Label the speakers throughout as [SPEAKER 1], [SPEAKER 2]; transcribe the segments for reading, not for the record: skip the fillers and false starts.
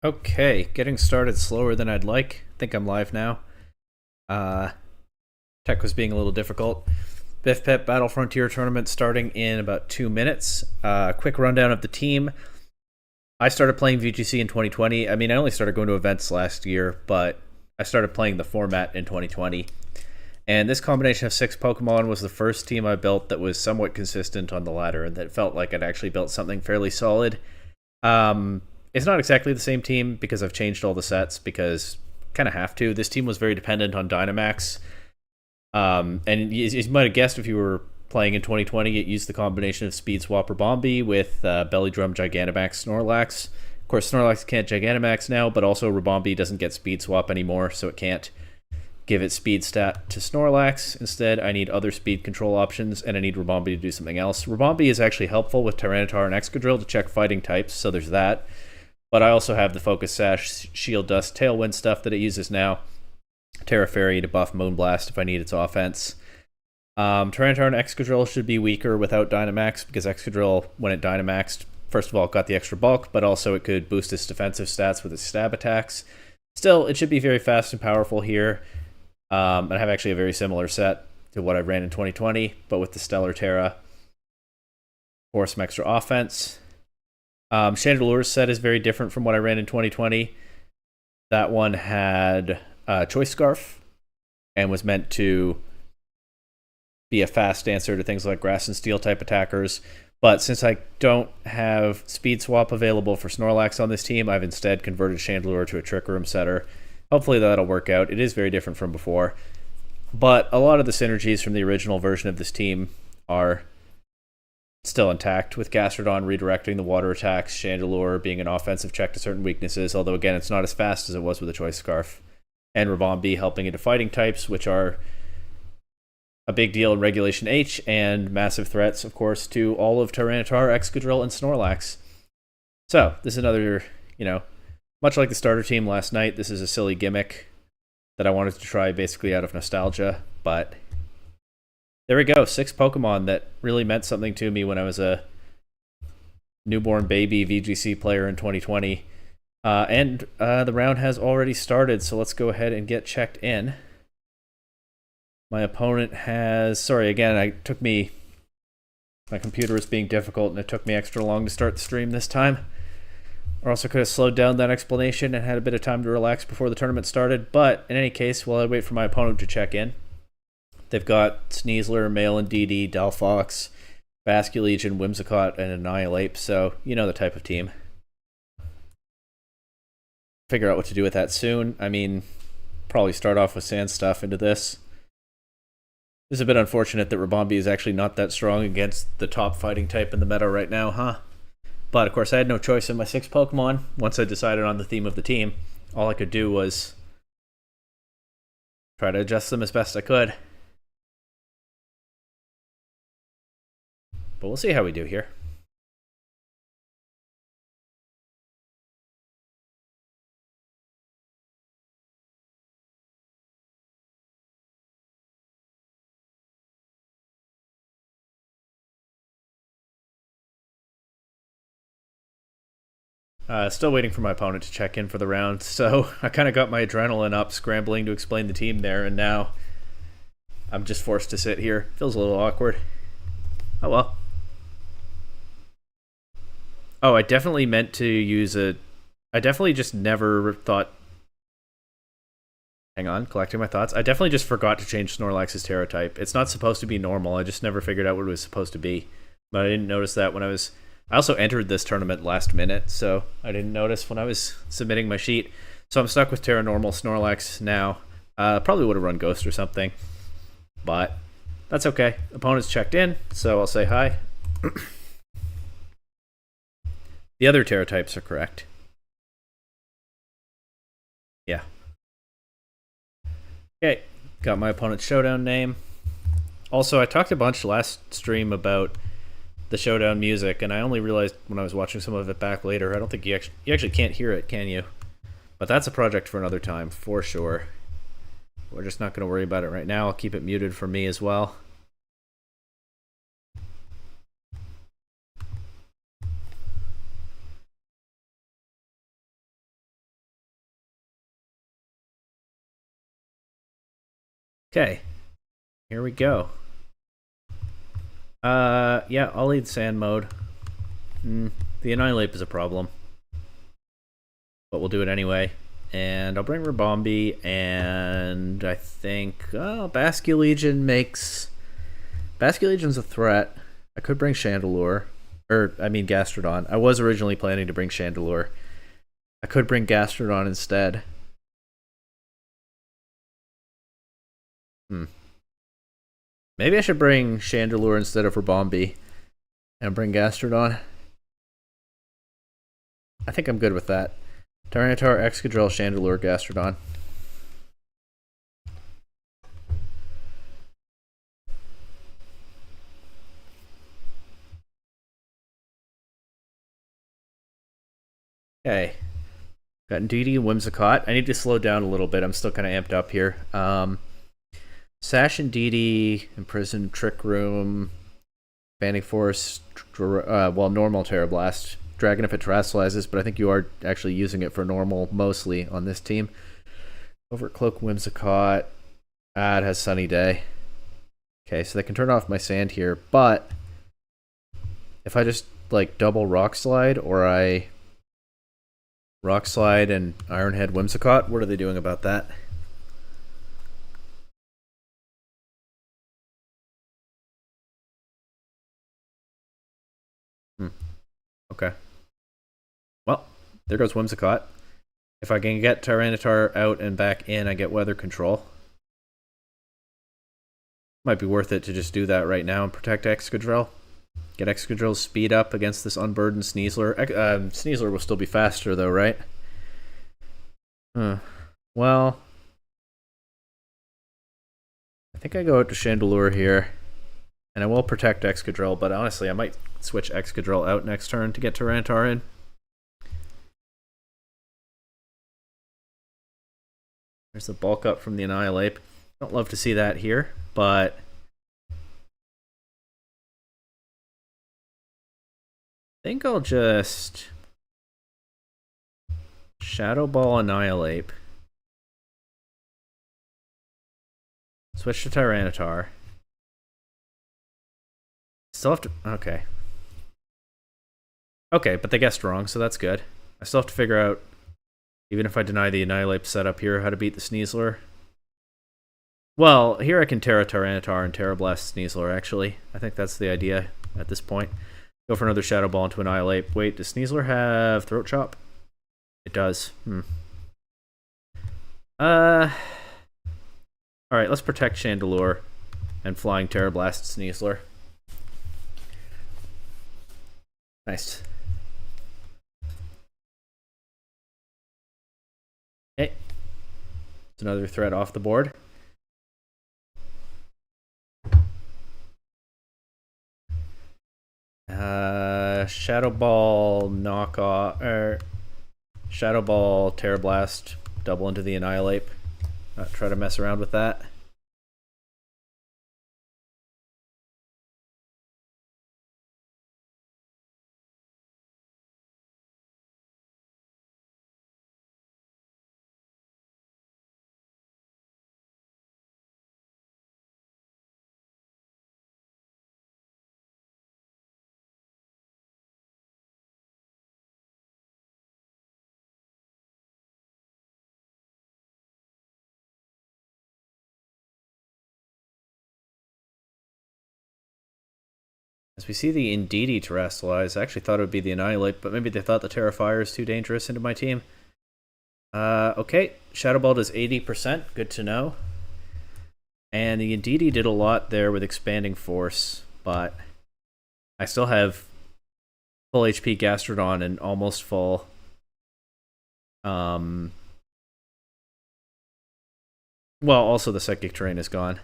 [SPEAKER 1] Okay, getting started slower than I'd like. I think I'm live now. Uh, Tech was being a little difficult. Biff Pep Battle Frontier tournament starting in about 2 minutes. Quick rundown of the team. I started playing VGC in 2020. I mean, I only started going to events last year, but I started playing the format in 2020. And this combination of 6 Pokemon was the first team I built that was somewhat consistent on the ladder and that felt like I'd actually built something fairly solid. Um, it's not exactly the same team because I've changed all the sets because kind of have to. This team was very dependent on Dynamax. And you might have guessed if you were playing in 2020, it used the combination of Speed Swap or Bombi with Belly Drum, Gigantamax, Snorlax. Of course, Snorlax can't Gigantamax now, but also Rabombi doesn't get Speed Swap anymore, so it can't give its speed stat to Snorlax. Instead, I need other speed control options, and I need Rabombi to do something else. Rabombi is actually helpful with Tyranitar and Excadrill to check fighting types, so there's that. But I also have the Focus Sash, Shield Dust, Tailwind stuff that it uses now. Terra Fairy to buff Moonblast if I need its offense. Tyranitar and Excadrill should be weaker without Dynamax, because Excadrill, when it Dynamaxed, first of all, it got the extra bulk, but also it could boost its defensive stats with its stab attacks. Still, it should be very fast and powerful here. And I have actually a very similar set to what I ran in 2020, but with the Stellar Terra for some extra offense. Chandelure's set is very different from what I ran in 2020. That one had Choice Scarf and was meant to be a fast answer to things like Grass and Steel type attackers. But since I don't have Speed Swap available for Snorlax on this team, I've instead converted Chandelure to a Trick Room setter. Hopefully that'll work out. It is very different from before. But a lot of the synergies from the original version of this team are still intact, with Gastrodon redirecting the water attacks, Chandelure being an offensive check to certain weaknesses, although again, it's not as fast as it was with the Choice Scarf, and Rabombi helping into fighting types, which are a big deal in Regulation H, and massive threats, of course, to all of Tyranitar, Excadrill, and Snorlax. So, this is another, much like the starter team last night, this is a silly gimmick that I wanted to try basically out of nostalgia, but there we go. 6 Pokemon that really meant something to me when I was a newborn baby VGC player in 2020. And the round has already started, so let's go ahead and get checked in. My opponent has... Sorry, again, my computer was being difficult, and it took me extra long to start the stream this time. Or also could have slowed down that explanation and had a bit of time to relax before the tournament started. But in any case, while I wait for my opponent to check in, they've got Sneasler, Male and DD, Delphox, Basculegion, Whimsicott, and Annihilape, so you know the type of team. Figure out what to do with that soon. I mean, probably start off with Sand Stuff into this. It's a bit unfortunate that Rabombi is actually not that strong against the top fighting type in the meta right now, huh? But of course, I had no choice in my 6 Pokemon. Once I decided on the theme of the team, all I could do was try to adjust them as best I could. But we'll see how we do here. Still waiting for my opponent to check in for the round, so I kind of got my adrenaline up scrambling to explain the team there, and now I'm just forced to sit here. Feels a little awkward. Oh well. Oh, I definitely meant to use I definitely just never thought... Hang on, collecting my thoughts. I definitely just forgot to change Snorlax's Terra type. It's not supposed to be normal. I just never figured out what it was supposed to be. But I didn't notice that when I was... I also entered this tournament last minute, so I didn't notice when I was submitting my sheet. So I'm stuck with Terra Normal Snorlax now. Probably would have run Ghost or something, but that's okay. Opponent's checked in, so I'll say hi. The other Terra types are correct. Yeah. Okay, got my opponent's showdown name. Also, I talked a bunch last stream about the showdown music, and I only realized when I was watching some of it back later, I don't think you actually can't hear it, can you? But that's a project for another time, for sure. We're just not going to worry about it right now. I'll keep it muted for me as well. Okay, here we go. Yeah, I'll lead sand mode. The Annihilate is a problem, but we'll do it anyway. And I'll bring Rabombi, and I think Basque Legion makes... Basque Legion's a threat. I could bring Chandelure. Gastrodon. I was originally planning to bring Chandelure. I could bring Gastrodon instead. Maybe I should bring Chandelure instead of Rabombi and bring Gastrodon. I think I'm good with that. Tyranitar, Excadrill, Chandelure, Gastrodon. Okay. Got Indeedee, Whimsicott. I need to slow down a little bit. I'm still kind of amped up here. Sash Indeedee, Imprison, Trick Room, Fanning Force, normal Terrablast. Dragon if it terrestrializes, but I think you are actually using it for normal mostly on this team. Overt Cloak, Whimsicott. It has Sunny Day. Okay, so they can turn off my sand here, but if I just like double Rock Slide, or I Rock Slide and Ironhead Whimsicott, what are they doing about that? Okay. Well, there goes Whimsicott. If I can get Tyranitar out and back in, I get Weather Control. Might be worth it to just do that right now and protect Excadrill. Get Excadrill's speed up against this unburdened Sneasler. Sneasler will still be faster though, right? Well, I think I go out to Chandelure here. And I will protect Excadrill, but honestly, I might switch Excadrill out next turn to get Tyranitar in. There's the bulk up from the Annihilate. Don't love to see that here, but I think I'll just Shadow Ball Annihilate. Switch to Tyranitar. Still have to... Okay. Okay, but they guessed wrong, so that's good. I still have to figure out, even if I deny the Annihilate setup here, how to beat the Sneasler. Well, here I can Terra Tyranitar and Terra Blast Sneasler, actually. I think that's the idea at this point. Go for another Shadow Ball into Annihilate. Wait, does Sneasler have Throat Chop? It does. Alright, let's protect Chandelure and Flying Terra Blast Sneasler. Nice. Okay. It's another threat off the board. Shadow Ball knockoff, or Shadow Ball Terra Blast, double into the Annihilate. Try to mess around with that. As we see the Indeedee terrestrialize, I actually thought it would be the Annihilate, but maybe they thought the Terrafire is too dangerous into my team. Okay, Shadow Ball does 80%, good to know. And the Indeedee did a lot there with Expanding Force, but I still have full HP Gastrodon and almost full... Well, also the Psychic Terrain is gone.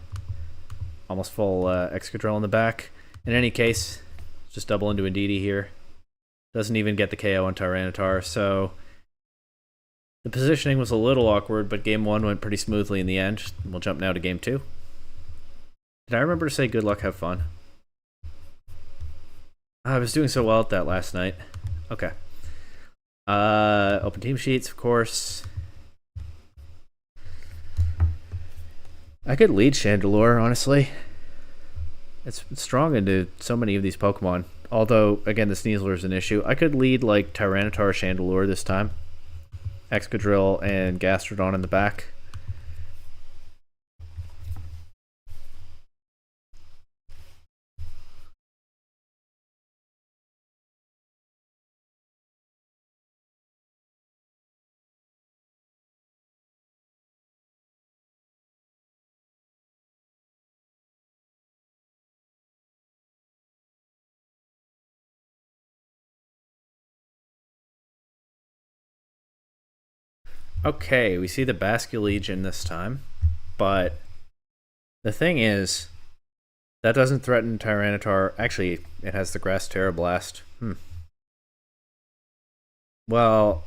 [SPEAKER 1] Almost full Excadrill in the back. In any case, just double into Indeedee here. Doesn't even get the KO on Tyranitar, so the positioning was a little awkward, but game 1 went pretty smoothly in the end. We'll jump now to game 2. Did I remember to say good luck, have fun? I was doing so well at that last night. Okay. Open team sheets, of course. I could lead Chandelure, honestly. It's strong into so many of these Pokemon. Although, again, the Sneasler is an issue. I could lead, like, Tyranitar Chandelure this time. Excadrill and Gastrodon in the back. Okay, we see the Basculegion this time. But the thing is, that doesn't threaten Tyranitar. Actually, it has the Grass Terra Blast. Well,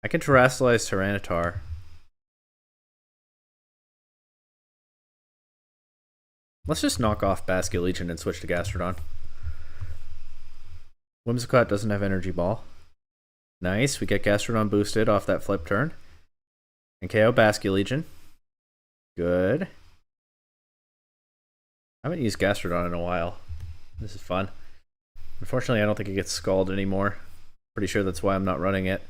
[SPEAKER 1] I can Terrasilize Tyranitar. Let's just knock off Basculegion and switch to Gastrodon. Whimsicott doesn't have Energy Ball. Nice, we get Gastrodon boosted off that flip turn. And KO Basculegion. Good. I haven't used Gastrodon in a while. This is fun. Unfortunately, I don't think it gets Scald anymore. Pretty sure that's why I'm not running it.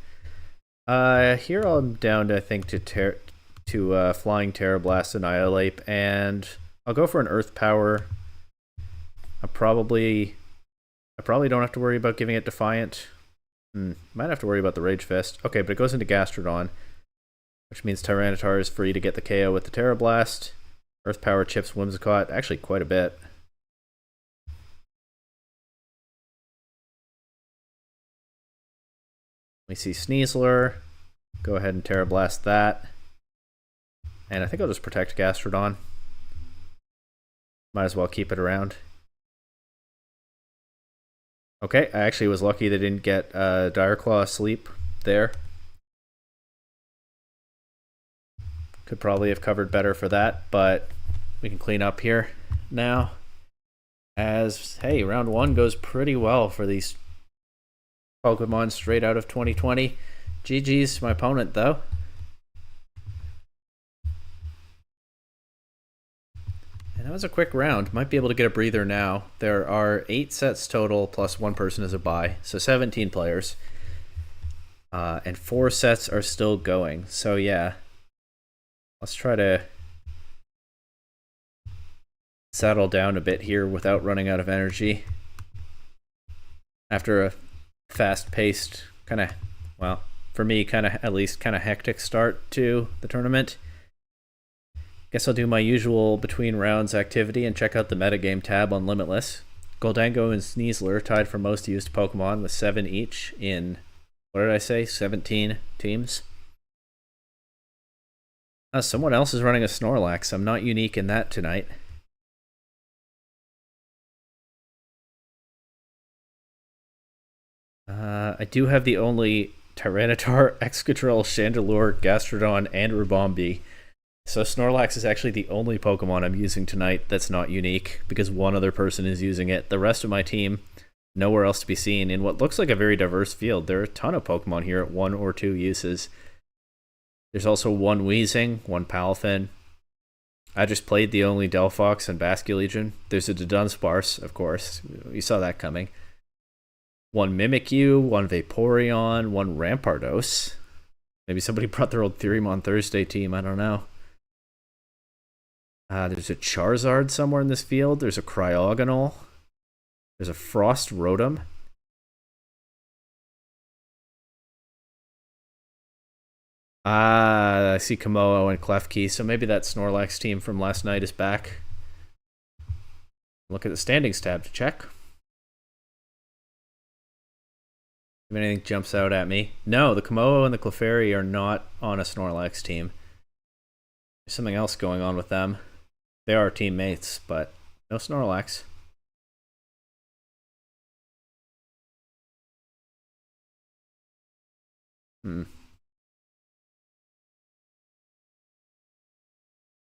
[SPEAKER 1] Here I'm down to, I think, to Flying Terra Blast Annihilate, and I'll go for an Earth Power. I probably don't have to worry about giving it Defiant. Might have to worry about the Rage Fist. Okay, but it goes into Gastrodon, which means Tyranitar is free to get the KO with the Terra Blast. Earth Power chips Whimsicott, actually quite a bit. We see Sneasler. Go ahead and Terra Blast that. And I think I'll just protect Gastrodon. Might as well keep it around. Okay, I actually was lucky they didn't get Dire Claw asleep there. Could probably have covered better for that, but we can clean up here now. As, hey, round one goes pretty well for these Pokemon straight out of 2020. GG's my opponent, though. And that was a quick round. Might be able to get a breather now. There are 8 sets total, plus 1 person is a bye. So 17 players. And 4 sets are still going. So yeah. Let's try to settle down a bit here without running out of energy. After a fast-paced, kind of, well, for me, kind of, at least, kind of hectic start to the tournament. Guess I'll do my usual between rounds activity and check out the metagame tab on Limitless. Goldango and Sneasler tied for most used Pokemon with 7 each in, what did I say, 17 teams. Someone else is running a Snorlax. I'm not unique in that tonight. I do have the only Tyranitar, Excadrill, Chandelure, Gastrodon, and Rubombi. So Snorlax is actually the only Pokemon I'm using tonight that's not unique, because one other person is using it. The rest of my team, nowhere else to be seen in what looks like a very diverse field. There are a ton of Pokemon here at 1 or 2 uses. There's also 1 Weezing, 1 Palafin. I just played the only Delphox and Basculegion. There's a Dunsparce, of course. You saw that coming. 1 Mimikyu, 1 Vaporeon, 1 Rampardos. Maybe somebody brought their old Theoremon Thursday team, I don't know. There's a Charizard somewhere in this field. There's a Cryogonal. There's a Frost Rotom. I see Komodo and Klefki, so maybe that Snorlax team from last night is back. Look at the standings tab to check. If anything jumps out at me. No, the Komodo and the Clefairy are not on a Snorlax team. There's something else going on with them. They are teammates, but no Snorlax.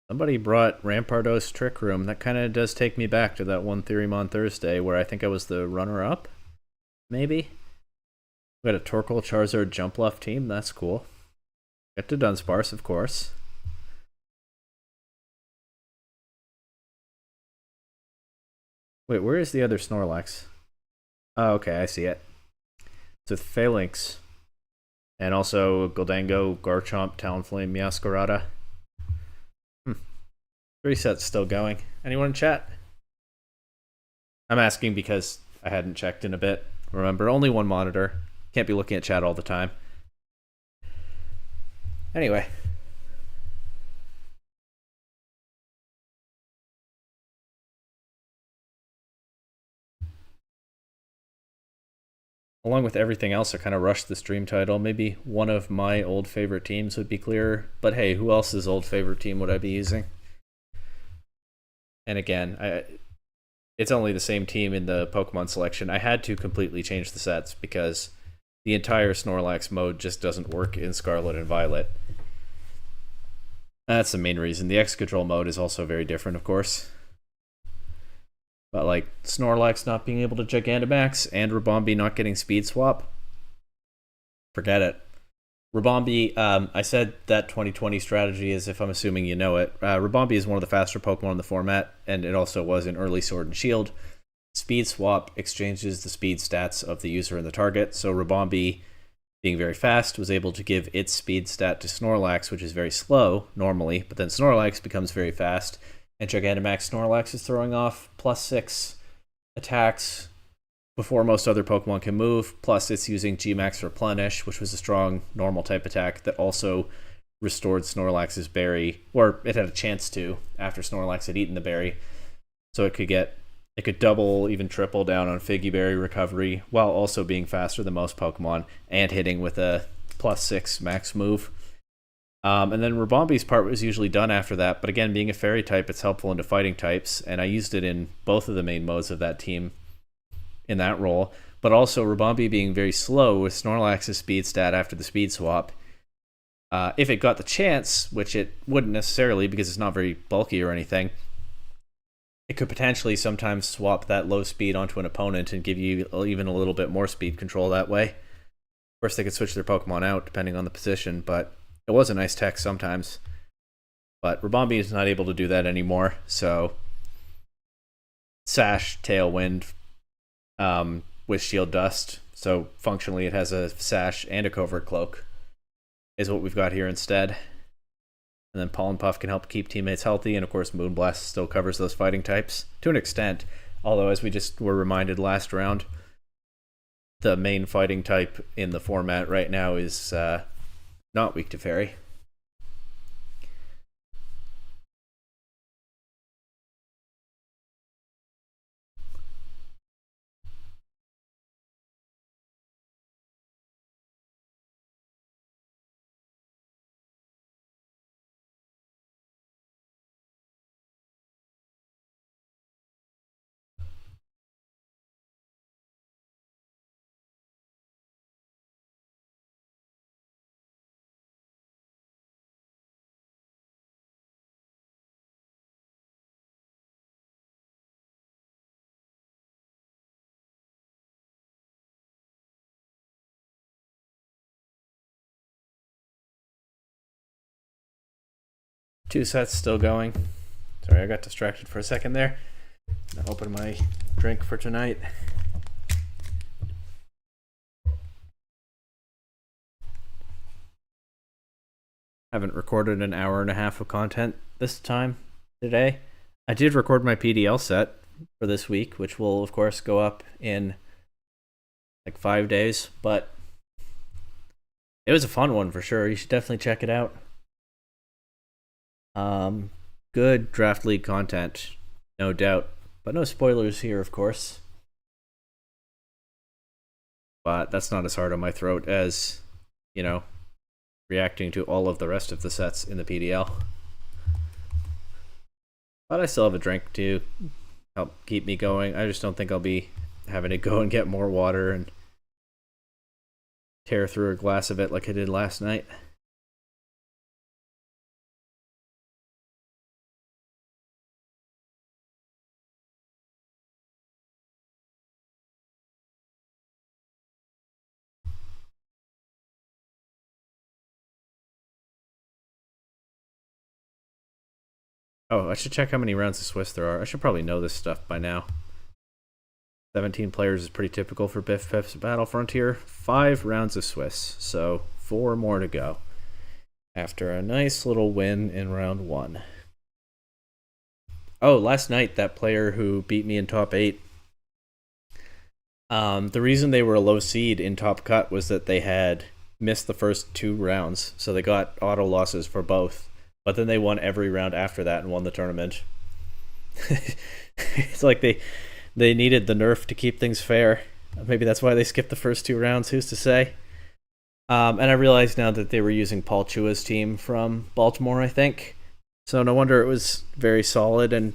[SPEAKER 1] Somebody brought Rampardos Trick Room. That kind of does take me back to that one Theoremon Thursday where I think I was the runner-up, maybe? We got a Torkoal Charizard Jumpluff team. That's cool. Get to Dunsparce, of course. Wait, where is the other Snorlax? Oh, okay, I see it. It's with Phalanx. And also Goldango, Garchomp, Talonflame, Meowscarada. 3 sets still going. Anyone in chat? I'm asking because I hadn't checked in a bit. Remember, only one monitor. Can't be looking at chat all the time. Anyway. Along with everything else, I kind of rushed the stream title. Maybe one of my old favorite teams would be clearer. But hey, who else's old favorite team would I be using? And again, it's only the same team in the Pokemon selection. I had to completely change the sets because the entire Snorlax mode just doesn't work in Scarlet and Violet. That's the main reason. The X-Control mode is also very different, of course. But like Snorlax not being able to Gigantamax and Ribombee not getting Speed Swap, forget it. Ribombee, I said that 2020 strategy as if I'm assuming you know it. Ribombee is one of the faster Pokemon in the format, and it also was in early Sword and Shield. Speed Swap exchanges the speed stats of the user and the target, so Ribombee, being very fast, was able to give its speed stat to Snorlax, which is very slow normally, but then Snorlax becomes very fast, and Gigantamax Snorlax is throwing off +6 attacks before most other Pokemon can move, plus it's using G-Max Replenish, which was a strong normal type attack that also restored Snorlax's berry, or it had a chance to after Snorlax had eaten the berry, so it could double, even triple down on Figgy Berry recovery, while also being faster than most Pokemon, and hitting with a +6 max move. And then Ribombee's part was usually done after that, but again, being a fairy type, it's helpful into fighting types, and I used it in both of the main modes of that team in that role, but also Ribombee being very slow with Snorlax's speed stat after the speed swap. If it got the chance, which it wouldn't necessarily because it's not very bulky or anything, it could potentially sometimes swap that low speed onto an opponent and give you even a little bit more speed control that way. Of course, they could switch their Pokemon out depending on the position, but it was a nice tech sometimes. But Ribombee is not able to do that anymore, so Sash, Tailwind, with Shield Dust, so functionally it has a Sash and a Covert Cloak, is what we've got here instead. And then Pollen Puff can help keep teammates healthy, and of course Moonblast still covers those fighting types to an extent, although as we just were reminded last round, the main fighting type in the format right now is not weak to Fairy. Two sets still going. Sorry, I got distracted for a second there. I'll open my drink for tonight. Haven't recorded an hour and a half of content this time today. I did record my PDL set for this week, which will of course go up in like 5 days, but it was a fun one for sure. You should definitely check it out. Good draft league content, no doubt, but no spoilers here, of course. But that's not as hard on my throat as, you know, reacting to all of the rest of the sets in the PDL. But I still have a drink to help keep me going. I just don't think I'll be having to go and get more water and tear through a glass of it like I did last night. Oh, I should check how many rounds of Swiss there are. I should probably know this stuff by now. 17 players is pretty typical for Biff Pip's Battle Frontier. 5 rounds of Swiss, so 4 more to go. After a nice little win in round 1. Oh, last night, that player who beat me in top 8, the reason they were a low seed in top cut was that they had missed the first 2 rounds, so they got auto losses for both. But then they won every round after that and won the tournament. It's like they needed the nerf to keep things fair. Maybe that's why they skipped the first 2 rounds. Who's to say? And I realized now that they were using Paul Chua's team from Baltimore, I think. So no wonder it was very solid and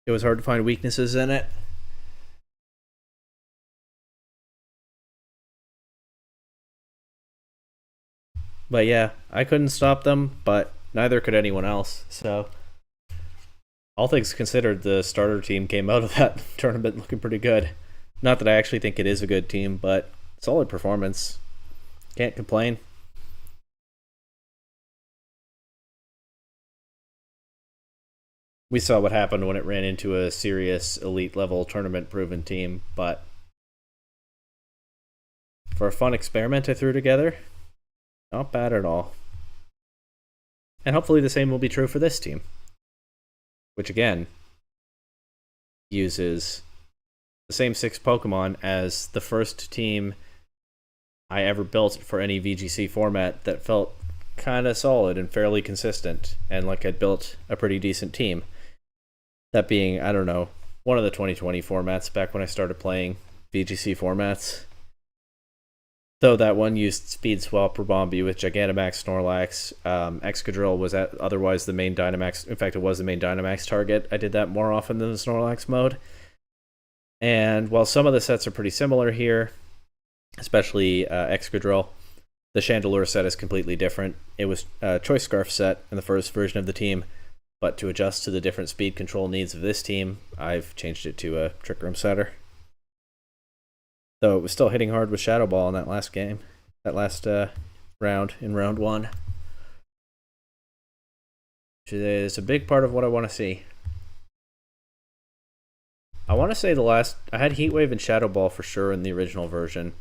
[SPEAKER 1] it was hard to find weaknesses in it. But yeah, I couldn't stop them, but neither could anyone else. So all things considered, the starter team came out of that tournament looking pretty good. Not that I actually think it is a good team, but solid performance. Can't complain. We saw what happened when it ran into a serious elite level tournament proven team, but for a fun experiment I threw together, not bad at all. And hopefully the same will be true for this team, which again uses the same 6 Pokemon as the first team I ever built for any VGC format that felt kind of solid and fairly consistent, and like I'd built a pretty decent team. That being, I don't know, one of the 2020 formats back when I started playing VGC formats. Though that one used Speed Swap Rabombi with Gigantamax Snorlax. Excadrill was otherwise the main Dynamax. In fact, it was the main Dynamax target. I did that more often than the Snorlax mode. And while some of the sets are pretty similar here, especially Excadrill, the Chandelure set is completely different. It was a Choice Scarf set in the first version of the team, but to adjust to the different speed control needs of this team, I've changed it to a Trick Room setter. Though it was still hitting hard with Shadow Ball in that last game, that last round, in round 1. Which is a big part of what I want to see. I want to say I had Heat Wave and Shadow Ball for sure in the original version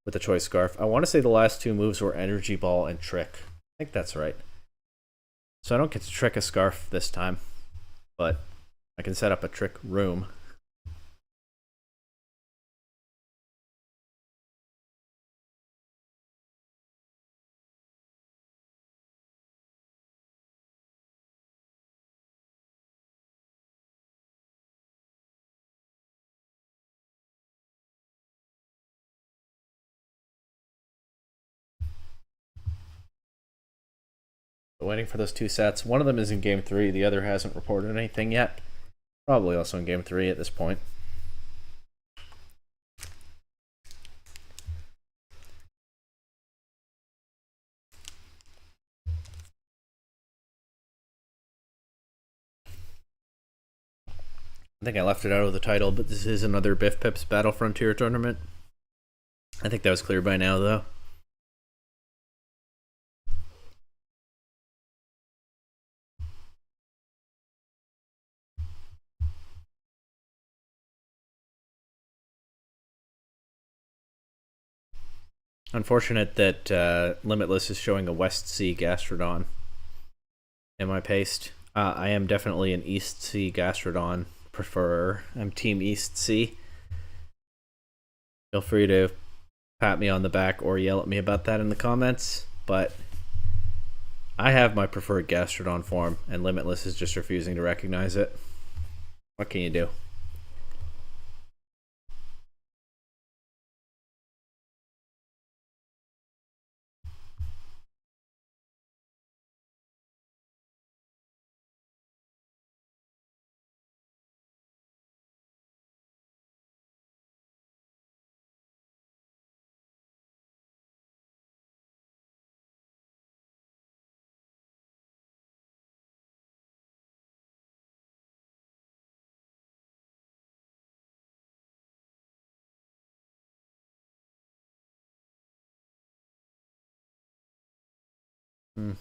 [SPEAKER 1] with the Choice Scarf. I want to say the last 2 moves were Energy Ball and Trick. I think that's right. So I don't get to trick a Scarf this time, but I can set up a Trick Room. Waiting for those 2 sets. One of them is in game 3. The other hasn't reported anything yet. Probably also in game 3 at this point. I think I left it out of the title, but this is another Biff Pip's Battle Frontier tournament. I think that was clear by now, though. Unfortunate that Limitless is showing a West Sea Gastrodon in my paste. I am definitely an East Sea Gastrodon preferrer. I'm Team East Sea. Feel free to pat me on the back or yell at me about that in the comments, but I have my preferred Gastrodon form, and Limitless is just refusing to recognize it. What can you do? Hmm.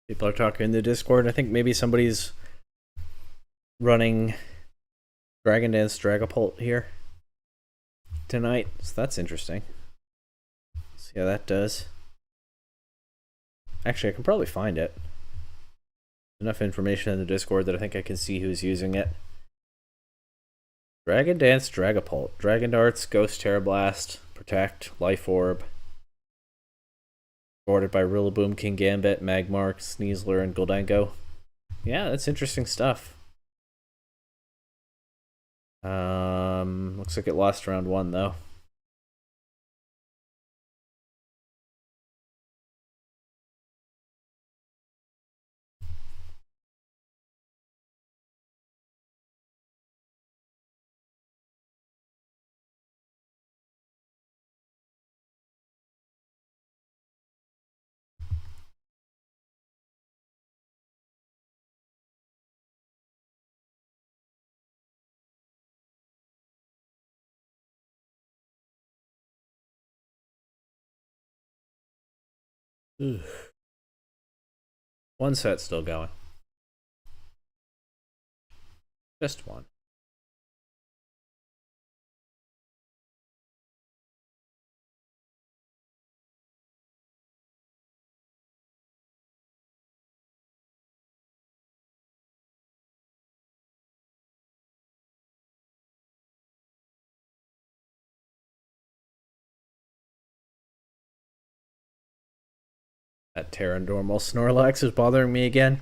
[SPEAKER 1] People are talking in the Discord. I think maybe somebody's running Dragon Dance Dragapult here tonight, so that's interesting. See how that does. Actually, I can probably find it. Enough information in the Discord that I think I can see who's using it. Dragon Dance Dragapult. Dragon Darts, Ghost Terrablast, Protect, Life Orb. Boarded by Rillaboom, King Gambit, Magmark, Sneasler, and Goldango. Yeah, that's interesting stuff. Looks like it lost round 1 though. Ugh. One set still going. Just one. That Terrandormal Snorlax is bothering me again.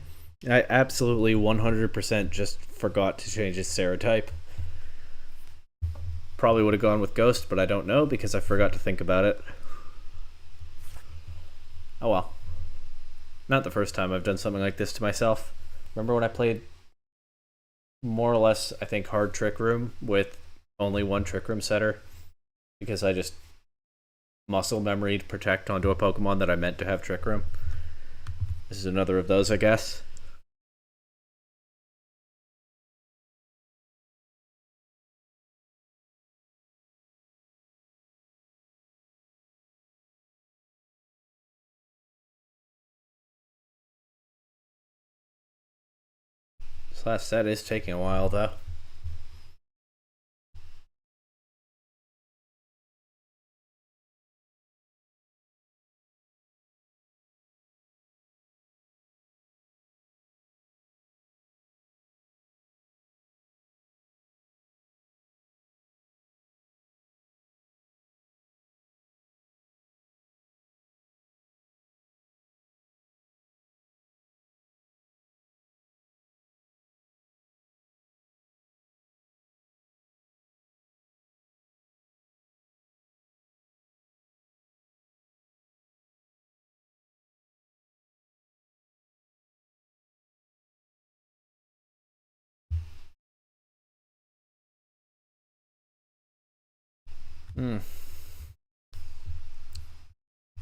[SPEAKER 1] I absolutely 100% just forgot to change his Serotype. Probably would have gone with Ghost, but I don't know because I forgot to think about it. Oh well. Not the first time I've done something like this to myself. Remember when I played more or less, I think, hard Trick Room with only one Trick Room setter? Because I just muscle memory to protect onto a Pokemon that I meant to have Trick Room. This is another of those, I guess. This last set is taking a while, though.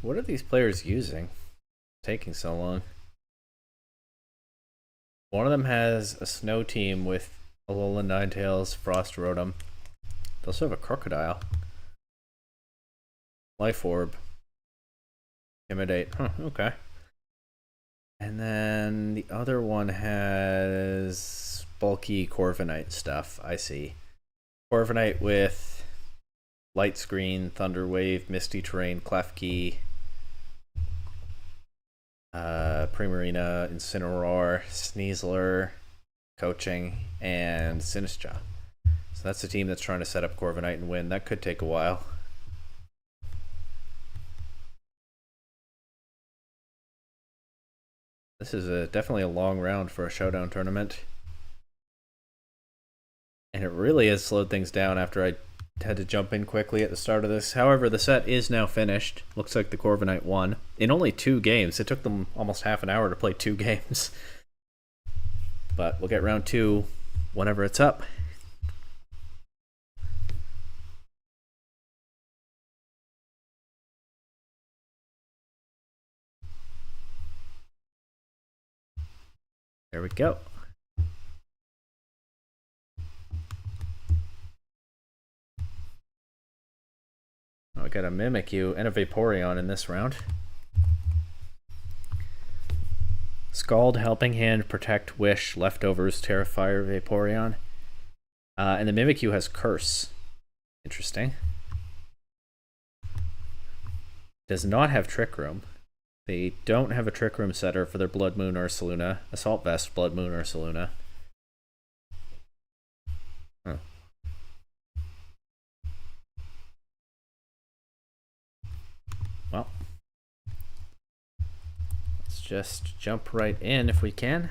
[SPEAKER 1] What are these players using? Taking so long. One of them has a snow team with Alolan Ninetales, Frost Rotom. They also have a Crocodile. Life Orb. Intimidate. Huh, okay. And then the other one has bulky Corviknight stuff. I see. Corviknight with Light Screen, Thunder Wave, Misty Terrain, Klefki, Primarina, Incineroar, Sneasler, Coaching, and Sinistcha. So that's the team that's trying to set up Corviknight and win. That could take a while. This is definitely a long round for a showdown tournament. And it really has slowed things down after I had to jump in quickly at the start of this. However, the set is now finished. Looks like the Corviknight won in only 2 games. It took them almost half an hour to play 2 games. But we'll get round 2 whenever it's up. There we go. Oh, I got a Mimikyu and a Vaporeon in this round. Scald, Helping Hand, Protect, Wish, Leftovers, Terrifier, Vaporeon. And the Mimikyu has Curse. Interesting. Does not have Trick Room. They don't have a Trick Room setter for their Blood Moon Ursaluna. Assault Vest, Blood Moon Ursaluna. Huh. Well, let's just jump right in if we can.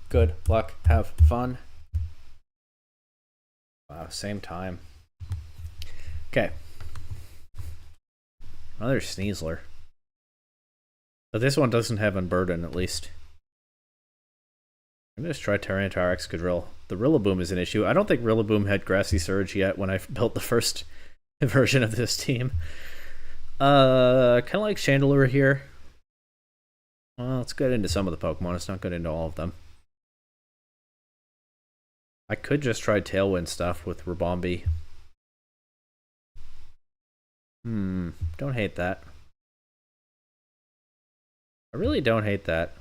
[SPEAKER 1] Good luck. Have fun. Wow, same time. Okay. Another Sneasler. But this one doesn't have Unburden, at least. I'm going to just try Tyranitar Excadrill. The Rillaboom is an issue. I don't think Rillaboom had Grassy Surge yet when I built the first version of this team. Kind of like Chandelure here. Well, let's get into some of the Pokemon. It's not good into all of them. I could just try Tailwind stuff with Ribombee. Don't hate that. I really don't hate that.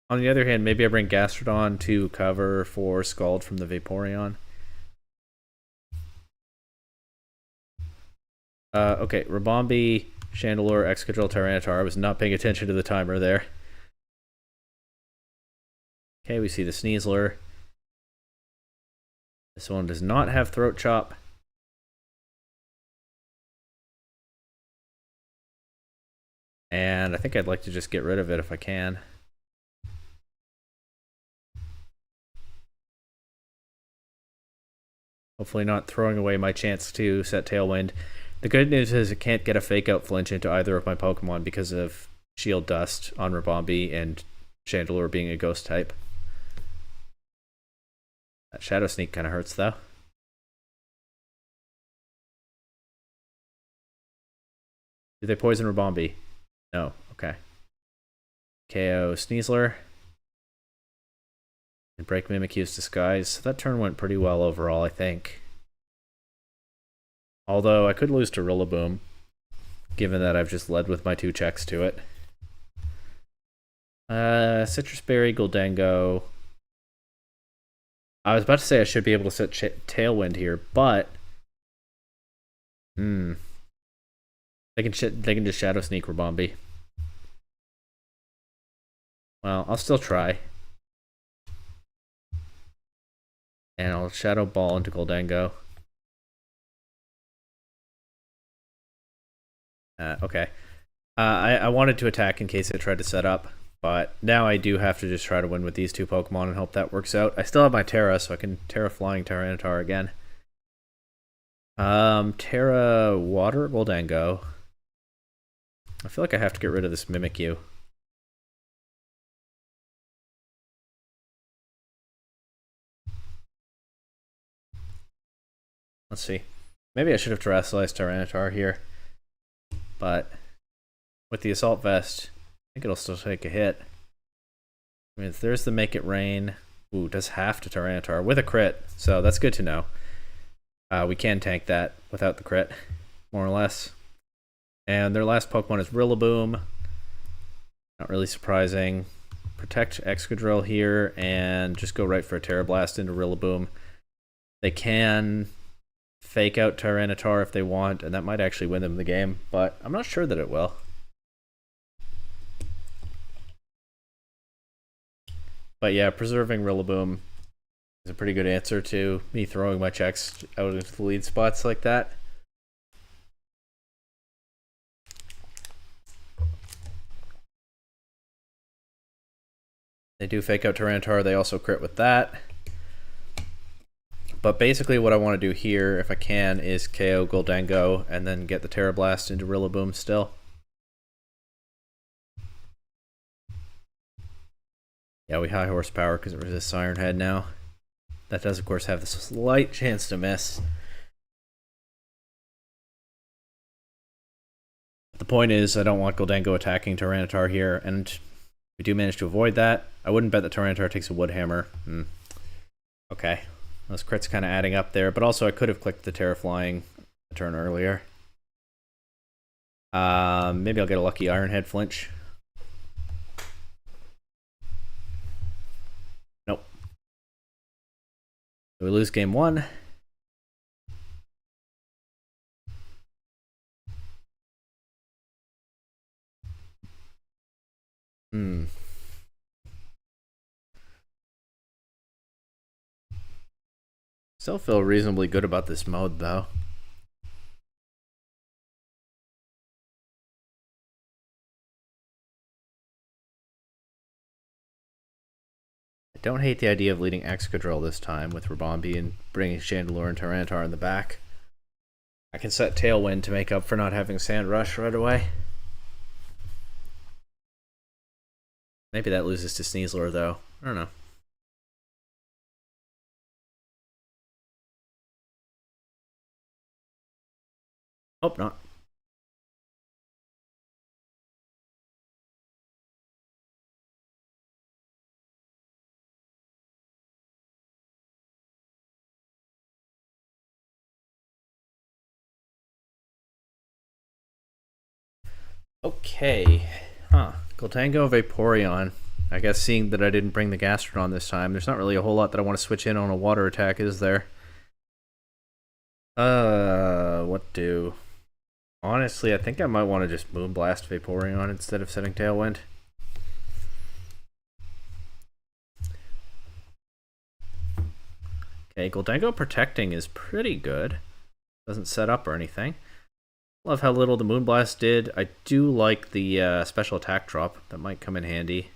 [SPEAKER 1] On the other hand, maybe I bring Gastrodon to cover for Scald from the Vaporeon. Okay, Ribombee, Chandelure, Excadrill, Tyranitar. I was not paying attention to the timer there. Okay, we see the Sneasler. This one does not have Throat Chop. And I think I'd like to just get rid of it if I can. Hopefully not throwing away my chance to set Tailwind. The good news is it can't get a Fake Out Flinch into either of my Pokemon because of Shield Dust on Ribombee and Chandelure being a Ghost type. That Shadow Sneak kind of hurts, though. Did they poison Ribombee? No. Okay. KO Sneasler. And break Mimikyu's Disguise. So that turn went pretty well overall, I think. Although I could lose to Rillaboom, given that I've just led with my 2 checks to it. Citrus Berry, Goldango. I was about to say I should be able to set Tailwind here, but they can just Shadow Sneak Ribombee. Well, I'll still try. And I'll Shadow Ball into Goldango. Okay. I wanted to attack in case it tried to set up, but now I do have to just try to win with these 2 Pokemon and hope that works out. I still have my Terra, so I can Terra Flying Tyranitar again. Terra Water Goldango. I feel like I have to get rid of this Mimikyu. Let's see. Maybe I should have Terrestrialized Tyranitar here. But with the Assault Vest, I think it'll still take a hit. I mean, there's the Make It Rain. Ooh, does half to Tyranitar with a crit, so that's good to know. We can tank that without the crit, more or less. And their last Pokemon is Rillaboom. Not really surprising. Protect Excadrill here and just go right for a Terra Blast into Rillaboom. They can Fake Out Tyranitar if they want, and that might actually win them the game, but I'm not sure that it will. But yeah, preserving Rillaboom is a pretty good answer to me throwing my checks out into the lead spots like that. They do Fake Out Tyranitar, they also crit with that. But basically what I want to do here, if I can, is KO Goldango and then get the Terra Blast into Rillaboom still. Yeah, we high horsepower because it resists Iron Head now. That does, of course, have the slight chance to miss. The point is, I don't want Goldango attacking Tyranitar here, and we do manage to avoid that. I wouldn't bet the Tyranitar takes a Wood Hammer. Okay. Those crits kind of adding up there, but also I could have clicked the Terra Flying a turn earlier. Maybe I'll get a lucky Iron Head flinch. Nope. We lose game 1. Still feel reasonably good about this mode, though. I don't hate the idea of leading Excadrill this time with Rabombi and bringing Chandelure and Tyranitar in the back. I can set Tailwind to make up for not having Sand Rush right away. Maybe that loses to Sneasler, though. I don't know. Hope not. Okay. Goldango, Vaporeon. I guess seeing that I didn't bring the Gastrodon this time, there's not really a whole lot that I want to switch in on a water attack, is there? What do? Honestly, I think I might want to just Moonblast Vaporeon instead of setting Tailwind. Okay, Goldango protecting is pretty good. Doesn't set up or anything. Love how little the Moonblast did. I do like the special attack drop. That might come in handy.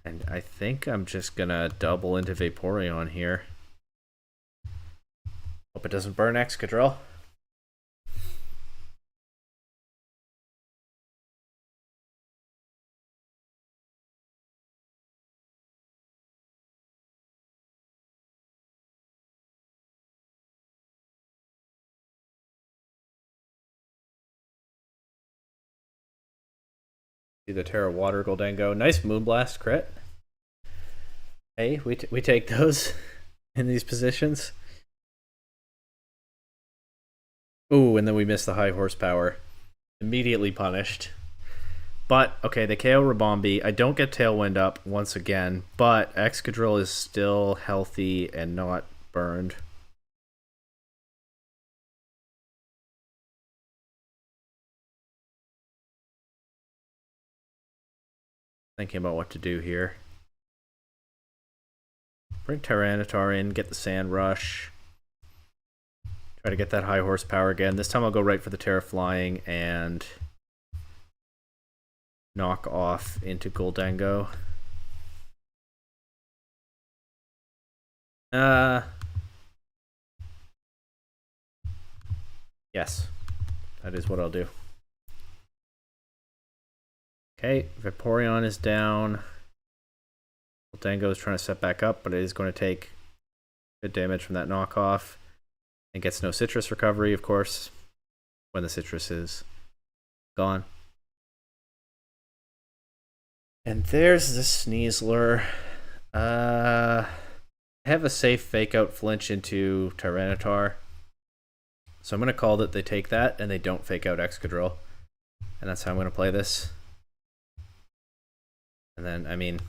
[SPEAKER 1] And I think I'm just gonna double into Vaporeon here. Hope it doesn't burn Excadrill. See the Terra Water Goldango. Nice Moonblast crit. Hey, we take those in these positions. Ooh, and then we miss the high horsepower. Immediately punished. But, okay, they KO Rabombi. I don't get Tailwind up once again, but Excadrill is still healthy and not burned. Thinking about what to do here. Bring Tyranitar in, get the Sand Rush. Try to get that high horsepower again. This time I'll go right for the Terra Flying and knock off into Goldango. Yes. That is what I'll do. Okay, Vaporeon is down. Goldango is trying to set back up, but it is going to take good damage from that knockoff. And gets no citrus recovery, of course, when the citrus is gone. And there's the Sneasler. I have a safe fake out flinch into Tyranitar. So I'm going to call that they take that and they don't fake out Excadrill. And that's how I'm going to play this. And then, I mean,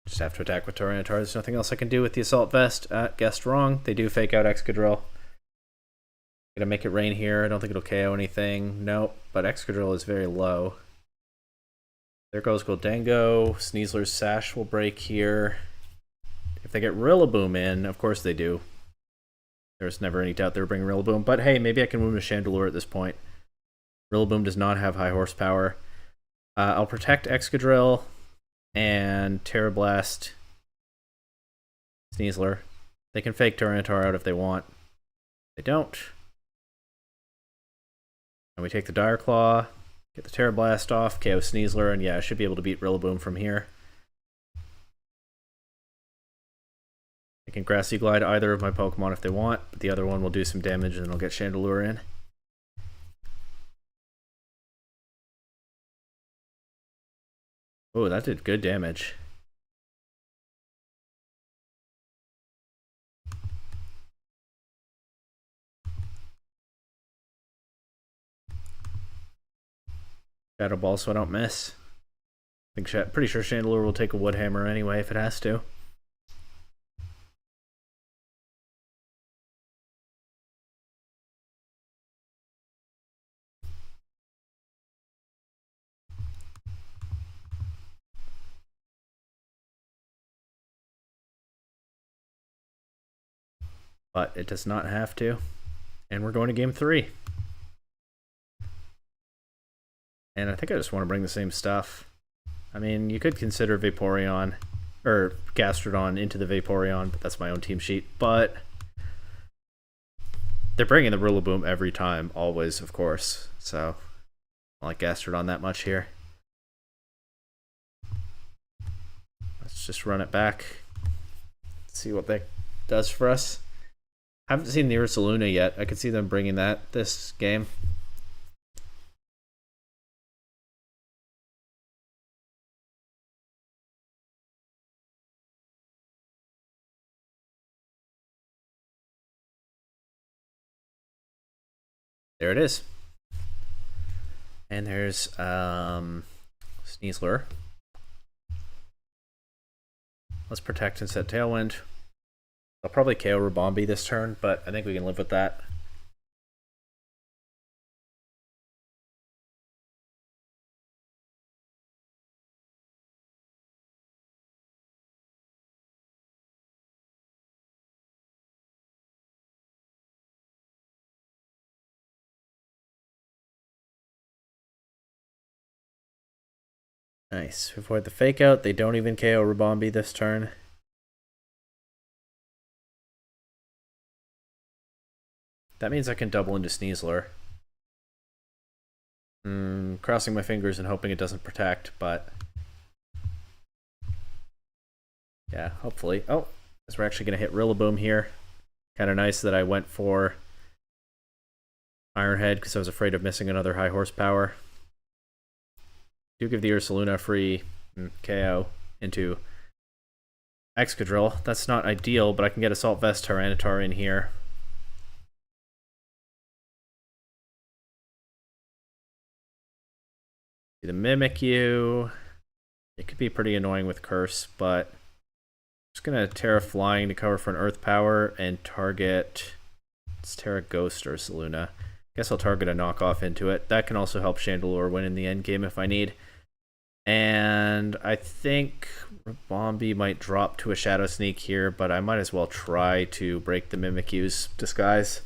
[SPEAKER 1] just have to attack with Tyranitar. There's nothing else I can do with the Assault Vest. Guessed wrong. They do fake out Excadrill. Gonna make it rain here. I don't think it'll KO anything. Nope, but Excadrill is very low. There goes Goldango. Sneasler's Sash will break here. If they get Rillaboom in, of course they do. There's never any doubt they're bringing Rillaboom. But hey, maybe I can wound a Chandelure at this point. Rillaboom does not have high horsepower. I'll protect Excadrill and Terra Blast Sneasler. They can fake Tyranitar out if they want. They don't. And we take the Dire Claw, get the Terra Blast off, KO Sneasler, and yeah, I should be able to beat Rillaboom from here. I can Grassy Glide either of my Pokemon if they want, but the other one will do some damage and then I'll get Chandelure in. Oh, that did good damage. Shadow Ball so I don't miss. Pretty sure Chandelure will take a Wood Hammer anyway if it has to. But it does not have to. And we're going to game 3. And I think I just want to bring the same stuff. I mean, you could consider Vaporeon, or Gastrodon into the Vaporeon, but that's my own team sheet. But they're bringing the Rillaboom every time, always, of course. So, I like Gastrodon that much here. Let's just run it back. See what that does for us. Haven't seen the Ursaluna yet. I could see them bringing that this game. There it is. And there's Sneasler. Let's protect and set Tailwind. I'll probably KO Rabombi this turn, but I think we can live with that. Nice. Avoid the fake out. They don't even KO Rabombi this turn. That means I can double into Sneasler. Crossing my fingers and hoping it doesn't protect, but yeah, hopefully. Oh, because we're actually going to hit Rillaboom here. Kind of nice that I went for Iron Head because I was afraid of missing another high horsepower. Do give the Ursaluna a free KO into Excadrill. That's not ideal, but I can get Assault Vest Tyranitar in here. The Mimikyu. It could be pretty annoying with Curse, but I'm just gonna Terra Flying to cover for an Earth Power and target. It's Terra Ghost Ursaluna. Guess I'll target a knockoff into it. That can also help Chandelure win in the end game if I need. And I think Rabombi might drop to a Shadow Sneak here, but I might as well try to break the Mimikyu's disguise.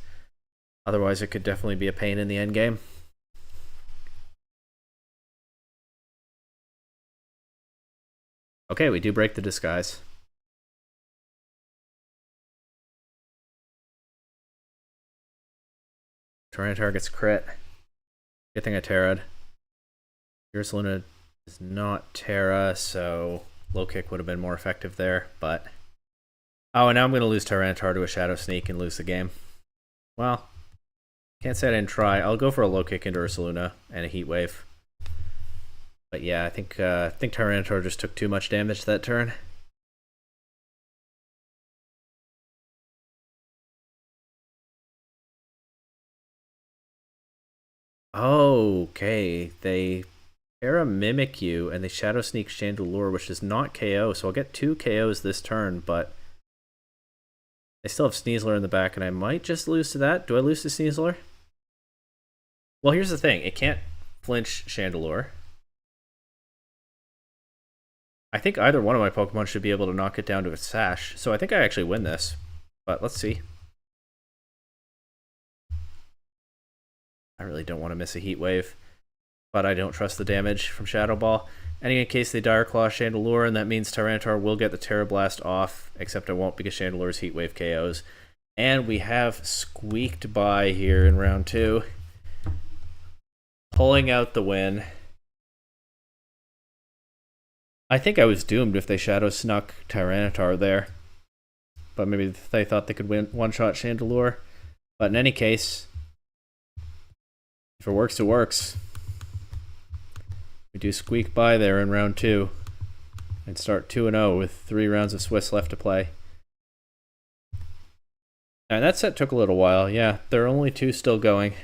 [SPEAKER 1] Otherwise, it could definitely be a pain in the end game. Okay, we do break the disguise. Tyranitar gets crit. Good thing I Terra'd. Ursaluna is not Terra, so low kick would have been more effective there, but oh, and now I'm going to lose Tyranitar to a Shadow Sneak and lose the game. Well, can't say I didn't try. I'll go for a low kick into Ursaluna and a Heat Wave. But yeah, I think Tyranitar just took too much damage that turn. Okay, they Terra Mimikyu and they Shadow Sneak Chandelure, which is not KO, so I'll get 2 KOs this turn, but I still have Sneasler in the back, and I might just lose to that. Do I lose to Sneasler? Well, here's the thing. It can't flinch Chandelure. I think either one of my Pokemon should be able to knock it down to its sash, so I think I actually win this. But let's see. I really don't want to miss a Heat Wave, but I don't trust the damage from Shadow Ball. And in case they Dire Claw Chandelure, and that means Tyranitar will get the Terra Blast off, except I won't because Chandelure's Heat Wave KOs. And we have squeaked by here in round 2. Pulling out the win. I think I was doomed if they Shadow Snuck Tyranitar there. But maybe they thought they could win one-shot Chandelure. But in any case, if it works, it works. We do squeak by there in round 2. and start 2-0 with 3 rounds of Swiss left to play. And that set took a little while. Yeah, there are only 2 still going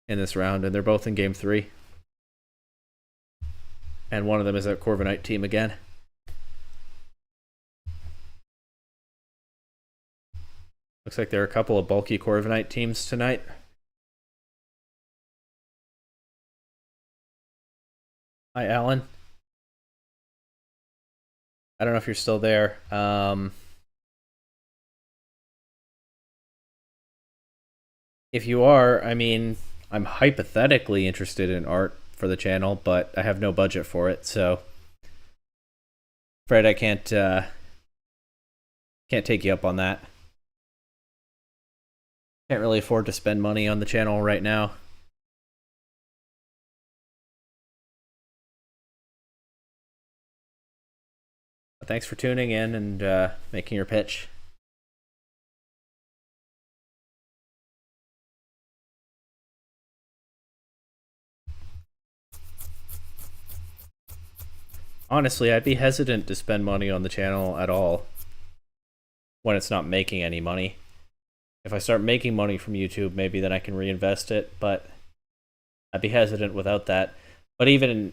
[SPEAKER 1] in this round, and they're both in game 3. And one of them is a Corviknight team again. Looks like there are a couple of bulky Corviknight teams tonight. Hi, Alan. I don't know if you're still there. If you are, I mean, I'm hypothetically interested in art for the channel, but I have no budget for it, so afraid I can't take you up on that. Can't really afford to spend money on the channel right now. But thanks for tuning in and making your pitch. Honestly, I'd be hesitant to spend money on the channel at all when it's not making any money. If I start making money from YouTube, maybe then I can reinvest it, but I'd be hesitant without that. But even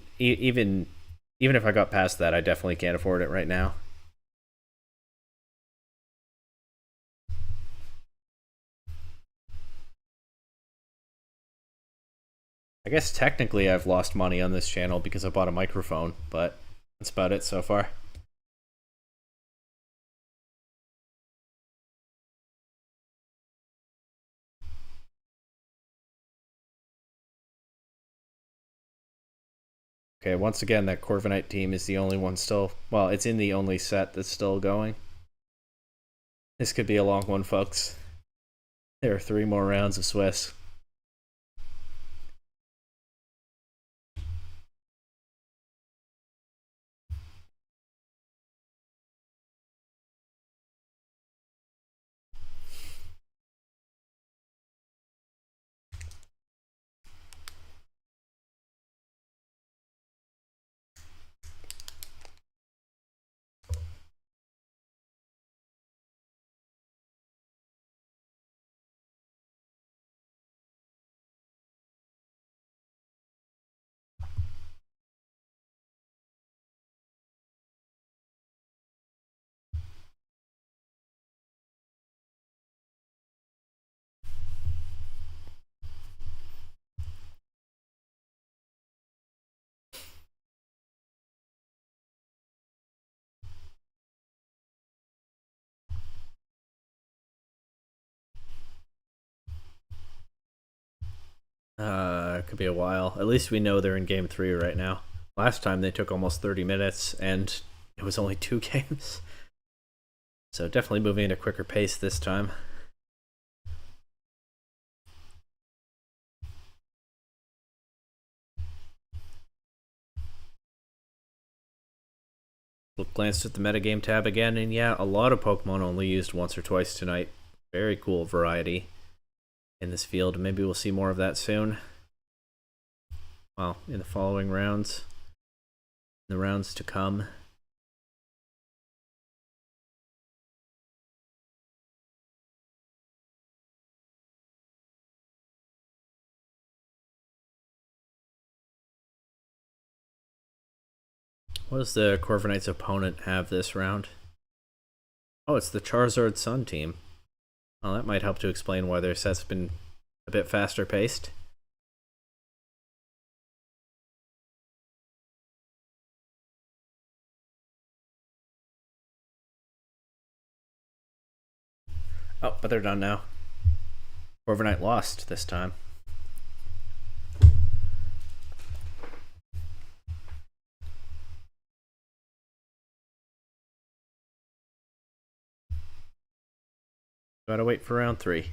[SPEAKER 1] if I got past that, I definitely can't afford it right now. I guess technically I've lost money on this channel because I bought a microphone, but that's about it so far. Okay, once again, that Corviknight team is the only one still... Well, it's in the only set that's still going. This could be a long one, folks. There are 3 more rounds of Swiss. It could be a while. At least we know they're in game 3 right now. Last time they took almost 30 minutes, and it was only 2 games. So definitely moving at a quicker pace this time. Glanced at the metagame tab again, and yeah, a lot of Pokemon only used once or twice tonight. Very cool variety in this field. Maybe we'll see more of that soon. Well, in the following rounds. The rounds to come. What does the Corviknight's opponent have this round? Oh, it's the Charizard Sun team. Well, that might help to explain why their set's been a bit faster paced. Oh, but they're done now. Corviknight lost this time. Gotta wait for round 3.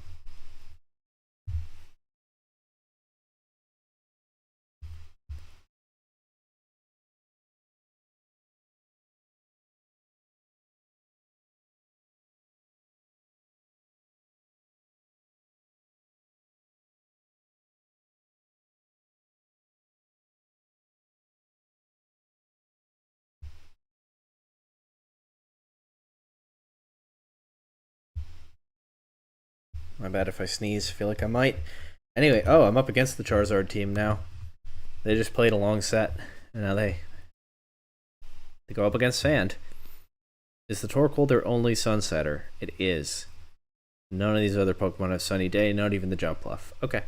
[SPEAKER 1] My bad if I sneeze. I feel like I might. Anyway, I'm up against the Charizard team now. They just played a long set, and now they go up against Sand. Is the Torkoal their only Sunsetter? It is. None of these other Pokemon have Sunny Day, not even the Jumpluff. Okay.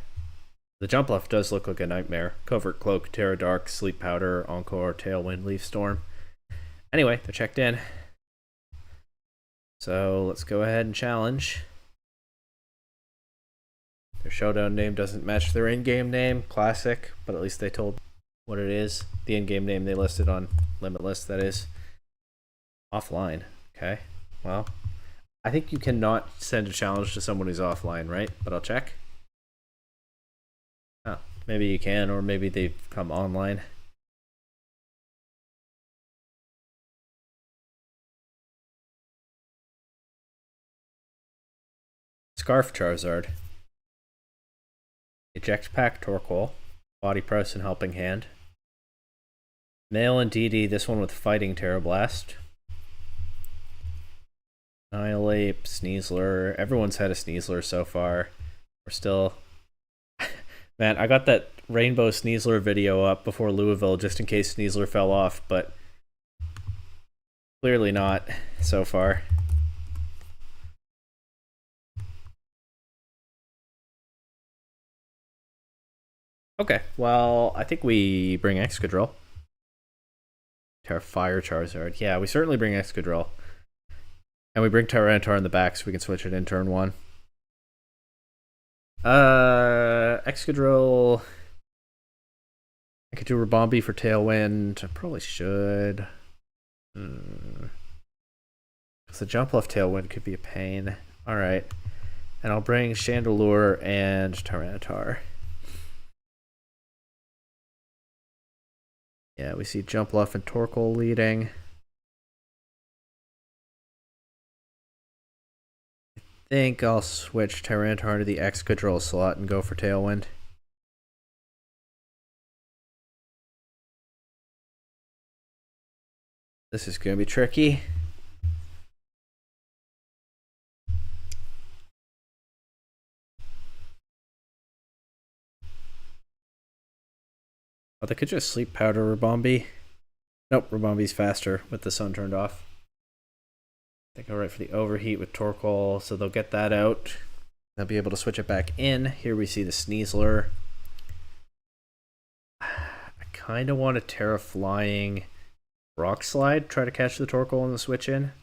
[SPEAKER 1] The Jumpluff does look like a nightmare. Covert Cloak, Terra Dark, Sleep Powder, Encore, Tailwind, Leaf Storm. Anyway, they're checked in. So let's go ahead and challenge. Their showdown name doesn't match their in-game name. Classic, but at least they told what it is. The in-game name they listed on Limitless, that is. Offline. Okay. Well, I think you cannot send a challenge to someone who's offline, right? But I'll check. Oh, maybe you can, or maybe they've come online. Scarf Charizard. Eject Pack Torkoal. Body Press and Helping Hand. Male and DD, this one with Fighting Terra Blast. Annihilate, Sneasler. Everyone's had a Sneasler so far. We're still... Man, I got that Rainbow Sneasler video up before Louisville just in case Sneasler fell off, but clearly not so far. Okay, well, I think we bring Excadrill. Fire Charizard. Yeah, we certainly bring Excadrill. And we bring Tyranitar in the back so we can switch it in turn 1. Excadrill. I could do Rabombi for Tailwind. I probably should. Because the Jumpluff Tailwind could be a pain. Alright. And I'll bring Chandelure and Tyranitar. Yeah, we see Jumpluff and Torkoal leading. I think I'll switch Tyranitar to the Excadrill slot and go for Tailwind. This is going to be tricky. Oh, they could just Sleep Powder Rabombi. Nope, Rabombi's faster with the sun turned off. They go right for the Overheat with Torkoal, so they'll get that out. They'll be able to switch it back in. Here we see the Sneasler. I kind of want a Terra Flying Rock Slide. Try to catch the Torkoal and the switch in.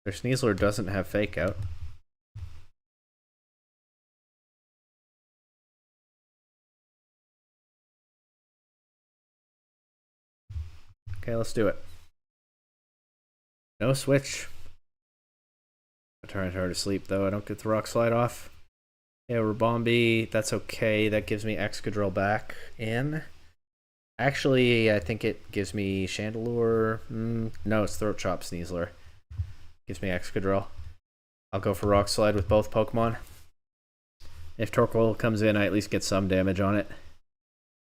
[SPEAKER 1] Their Sneasler doesn't have Fake Out. Okay, let's do it. No switch. Tyranitar to sleep, though. I don't get the Rock Slide off. Yeah, Rabombi, that's okay. That gives me Excadrill back in. Actually, I think it gives me Chandelure. No, it's Throat Chop Sneasler. Gives me Excadrill. I'll go for Rock Slide with both Pokemon. If Torkoal comes in, I at least get some damage on it.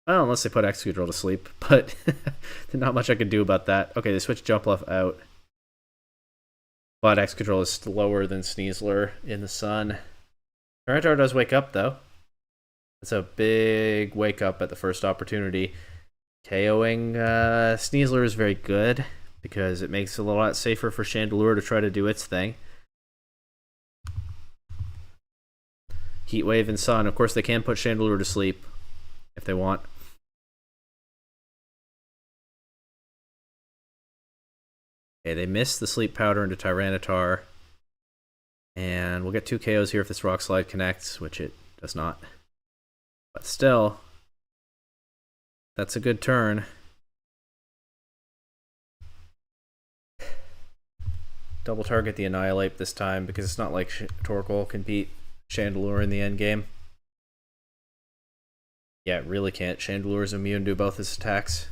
[SPEAKER 1] Well, unless they put Excadrill to sleep, but there's not much I can do about that. Okay, they switch Jumpluff out. But Excadrill is slower than Sneasler in the sun. Tyranitar does wake up, though. It's a big wake up at the first opportunity. KOing Sneasler is very good because it makes it a lot safer for Chandelure to try to do its thing. Heat Wave and Sun. Of course, they can put Chandelure to sleep if they want. Okay, they miss the Sleep Powder into Tyranitar. And we'll get 2 KOs here if this Rock Slide connects, which it does not. But still, that's a good turn. Double target the Annihilate this time because it's not like Torkoal can beat Chandelure in the endgame. Yeah, it really can't. Chandelure is immune to both his attacks.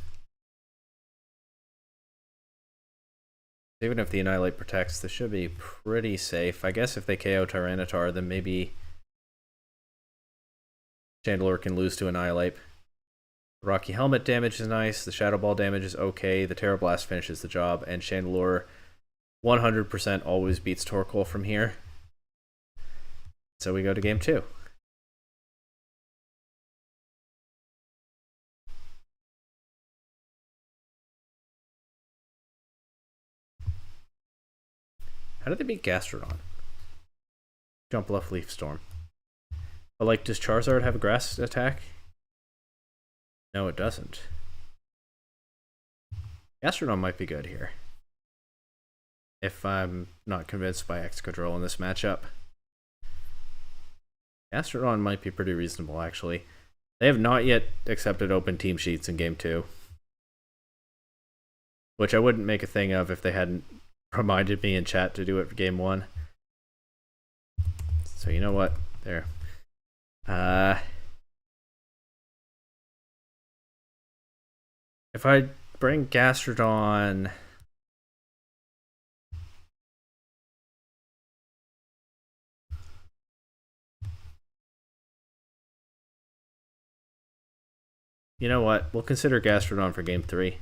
[SPEAKER 1] Even if the Annihilate protects, this should be pretty safe. I guess if they KO Tyranitar, then maybe Chandelure can lose to Annihilate. Rocky Helmet damage is nice. The Shadow Ball damage is okay. The Terra Blast finishes the job. And Chandelure 100% always beats Torkoal from here. So we go to game 2. How did they beat Gastrodon? Jump Bluff Leaf Storm. But like, does Charizard have a grass attack? No, it doesn't. Gastrodon might be good here. If I'm not convinced by Excadrill in this matchup. Gastrodon might be pretty reasonable, actually. They have not yet accepted open team sheets in game 2. Which I wouldn't make a thing of if they hadn't reminded me in chat to do it for game 1. So you know what? There. If I bring Gastrodon... You know what? We'll consider Gastrodon for game 3,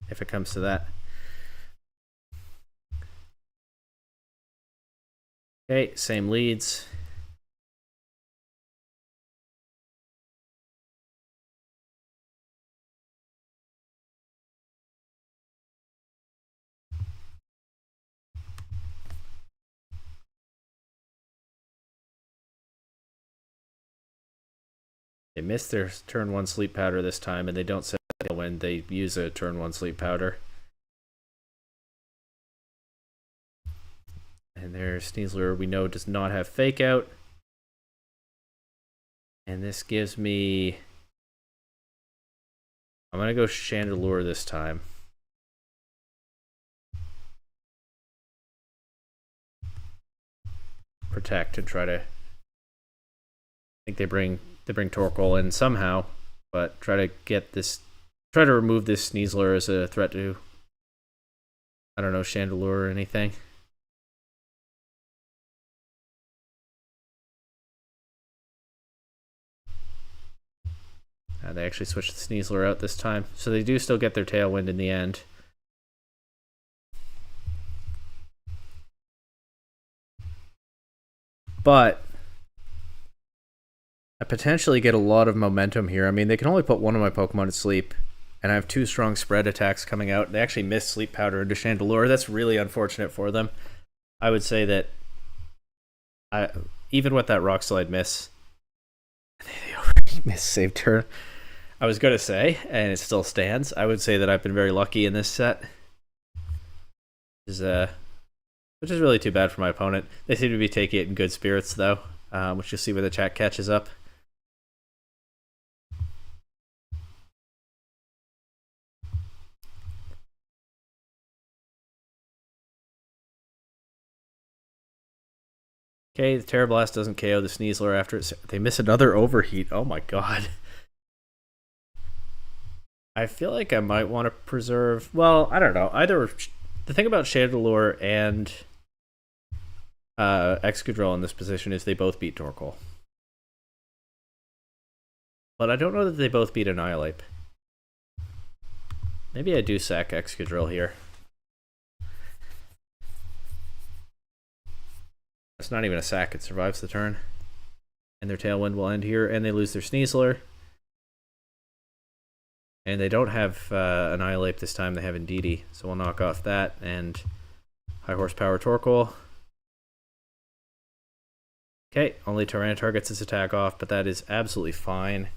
[SPEAKER 1] if it comes to that. Okay, same leads. They missed their turn 1 sleep powder this time, and they don't set when they use a turn 1 sleep powder. And their Sneasler, we know, does not have Fake Out. And this gives me... I'm going to go Chandelure this time. Protect and try to... I think they bring Torkoal in somehow, but try to get this... Try to remove this Sneasler as a threat to... I don't know, Chandelure or anything. They actually switched the Sneasler out this time, so they do still get their Tailwind in the end. But I potentially get a lot of momentum here. I mean, they can only put one of my Pokemon to sleep, and I have 2 strong spread attacks coming out. They actually missed Sleep Powder into Chandelure. That's really unfortunate for them. I would say that even with that Rock Slide miss, they already missed Save Turn. I was going to say, and it still stands, I would say that I've been very lucky in this set. Which is really too bad for my opponent. They seem to be taking it in good spirits, though, which you'll see where the chat catches up. Okay, the Terra Blast doesn't KO the Sneasler after they miss another Overheat. Oh my god. I feel like I might want to preserve... Well, I don't know. Either... The thing about Chandelure and Excadrill in this position is they both beat Torkoal. But I don't know that they both beat Annihilate. Maybe I do sack Excadrill here. It's not even a sack, it survives the turn. And their Tailwind will end here, and they lose their Sneasler. And they don't have Annihilate this time, they have Indeedee, so we'll knock off that, and High Horsepower Torkoal. Okay, only Tyranitar gets its attack off, but that is absolutely fine.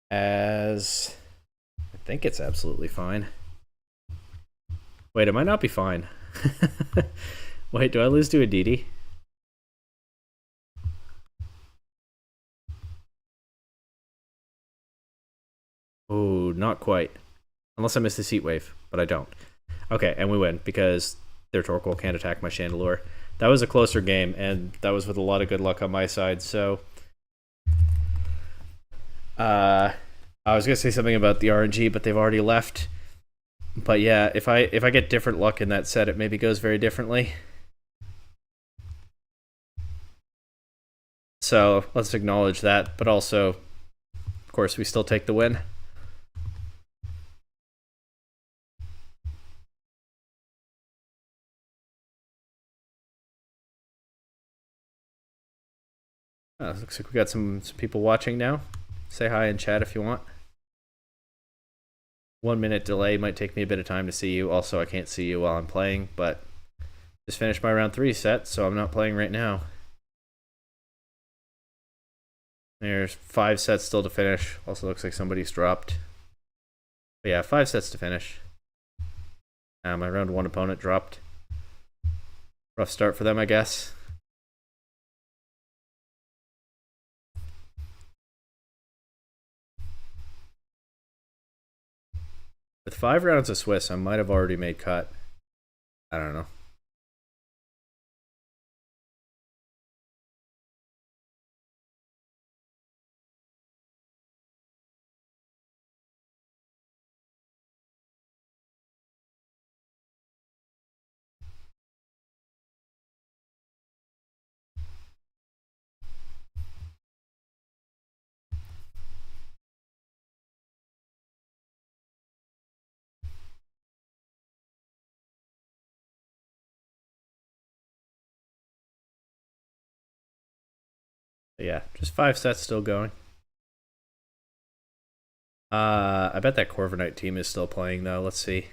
[SPEAKER 1] I think it's absolutely fine. Wait, it might not be fine. Wait, do I lose to Indeedee? Oh, not quite. Unless I miss this Heat Wave, but I don't. Okay, and we win because their Torkoal can't attack my Chandelure. That was a closer game, and that was with a lot of good luck on my side, so... I was going to say something about the RNG, but they've already left. But yeah, if I get different luck in that set, it maybe goes very differently. So, let's acknowledge that, but also, of course, we still take the win. Looks like we got some people watching now. Say hi in chat if you want. 1 minute delay might take me a bit of time to see you. Also, I can't see you while I'm playing, but just finished my round 3 set, so I'm not playing right now. There's 5 sets still to finish. Also looks like somebody's dropped. But yeah, 5 sets to finish. My round 1 opponent dropped. Rough start for them, I guess. With 5 rounds of Swiss, I might have already made cut. I don't know. But yeah, just 5 sets still going. I bet that Corviknight team is still playing though. Let's see.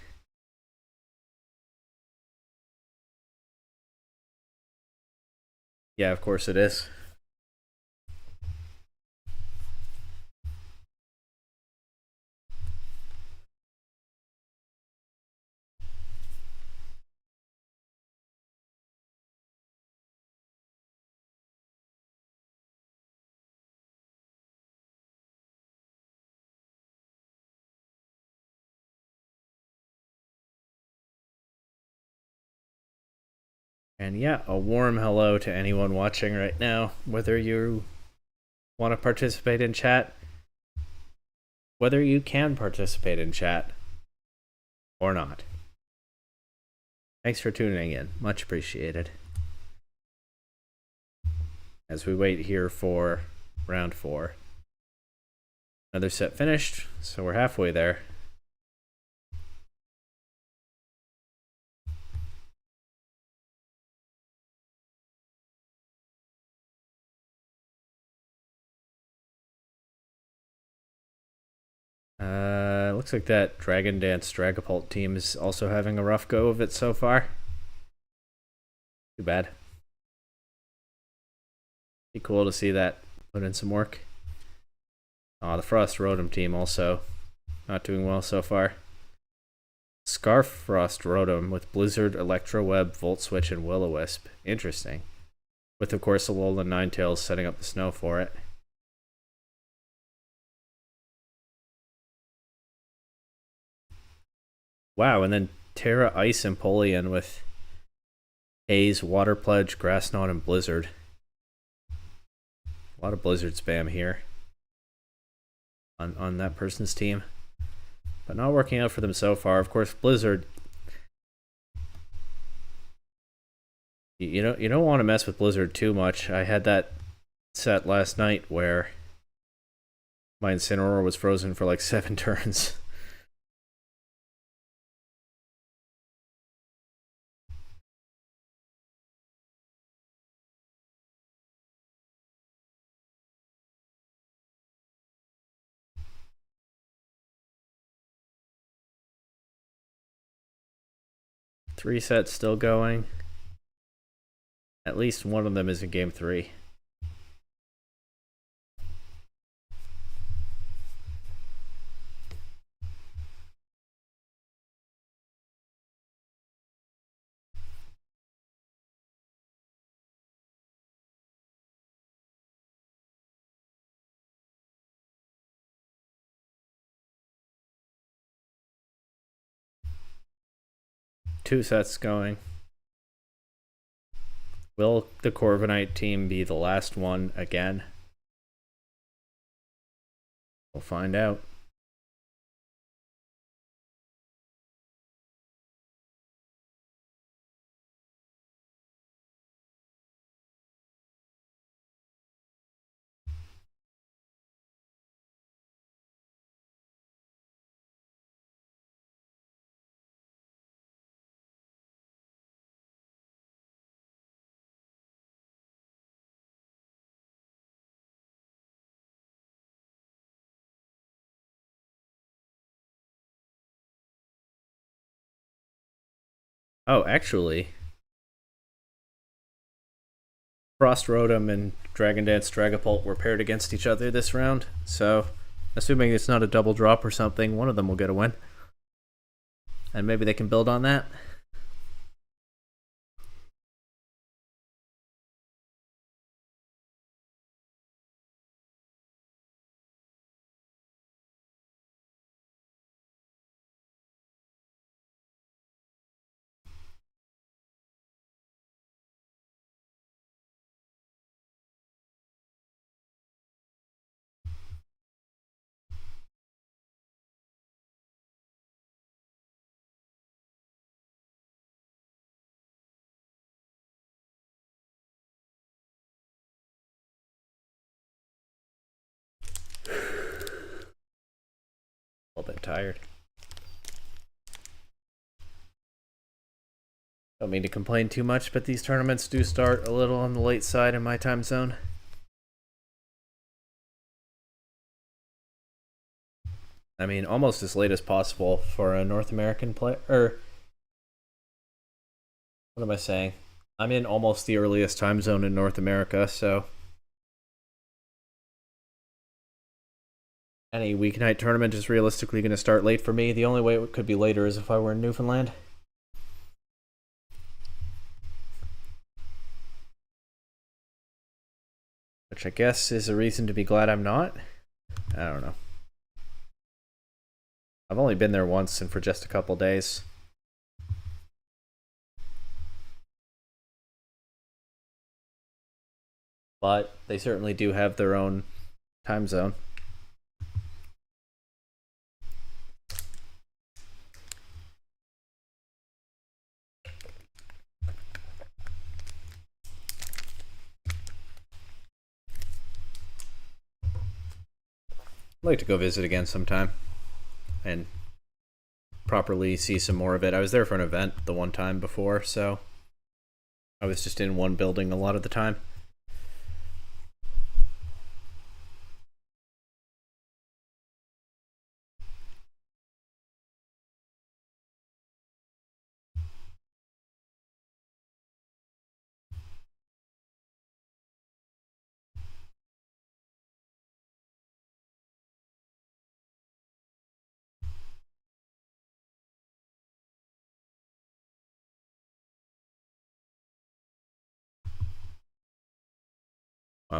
[SPEAKER 1] Yeah, of course it is. And yeah, a warm hello to anyone watching right now, whether you want to participate in chat, whether you can participate in chat or not. Thanks for tuning in. Much appreciated. As we wait here for round 4. Another set finished, so we're halfway there. Looks like that Dragon Dance Dragapult team is also having a rough go of it so far. Too bad. Be cool to see that put in some work. The Frost Rotom team also not doing well so far. Scarf Frost Rotom with Blizzard, Electro Web, Volt Switch, and Will-O-Wisp. Interesting. With, of course, Alolan Ninetales setting up the snow for it. Wow, and then Terra Ice Empoleon with Haze, Water Pledge, Grass Knot, and Blizzard. A lot of Blizzard spam here on that person's team. But not working out for them so far. Of course, Blizzard, you don't want to mess with Blizzard too much. I had that set last night where my Incineroar was frozen for like 7 turns. Three sets still going. At least one of them is in game 3. Two sets going. Will the Corviknight team be the last one again? We'll find out. Oh, actually, Frost Rotom and Dragon Dance Dragapult were paired against each other this round, so assuming it's not a double drop or something, one of them will get a win. And maybe they can build on that. A little bit tired. Don't mean to complain too much, but these tournaments do start a little on the late side in my time zone. I mean, almost as late as possible for a North American player. Or, what am I saying? I'm in almost the earliest time zone in North America, so any weeknight tournament is realistically going to start late for me. The only way it could be later is if I were in Newfoundland. Which I guess is a reason to be glad I'm not. I don't know. I've only been there once and for just a couple days. But they certainly do have their own time zone. I'd like to go visit again sometime and properly see some more of it. I was there for an event the one time before, so I was just in one building a lot of the time.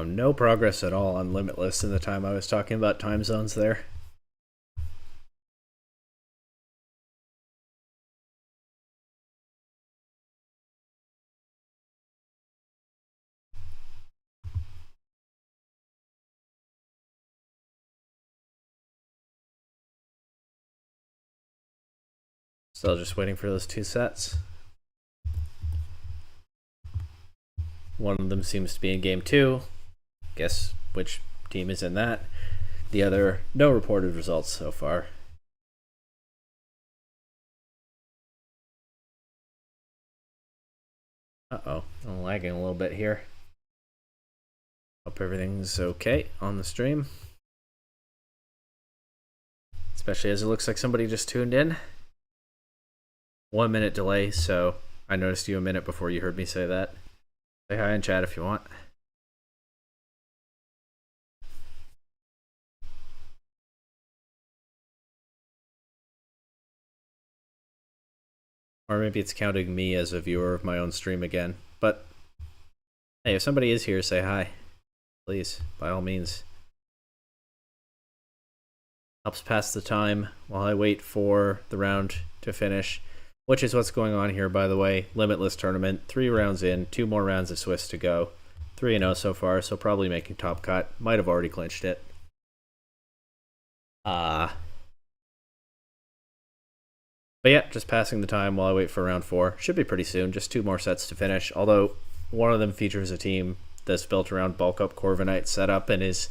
[SPEAKER 1] No progress at all on Limitless in the time I was talking about time zones there. Still just waiting for those two sets. One of them seems to be in game 2. Guess which team is in that. The other, no reported results so far. Uh-oh, I'm lagging a little bit here. Hope everything's okay on the stream. Especially as it looks like somebody just tuned in. 1 minute delay, so I noticed you a minute before you heard me say that. Say hi in chat if you want. Or maybe it's counting me as a viewer of my own stream again. But hey, if somebody is here, say hi. Please, by all means. Helps pass the time while I wait for the round to finish. Which is what's going on here, by the way. Limitless tournament, 3 rounds in, 2 more rounds of Swiss to go. 3-0 so far, so probably making top cut. Might have already clinched it. But yeah, just passing the time while I wait for round 4. Should be pretty soon, just 2 more sets to finish. Although, one of them features a team that's built around Bulk Up Corviknight setup and is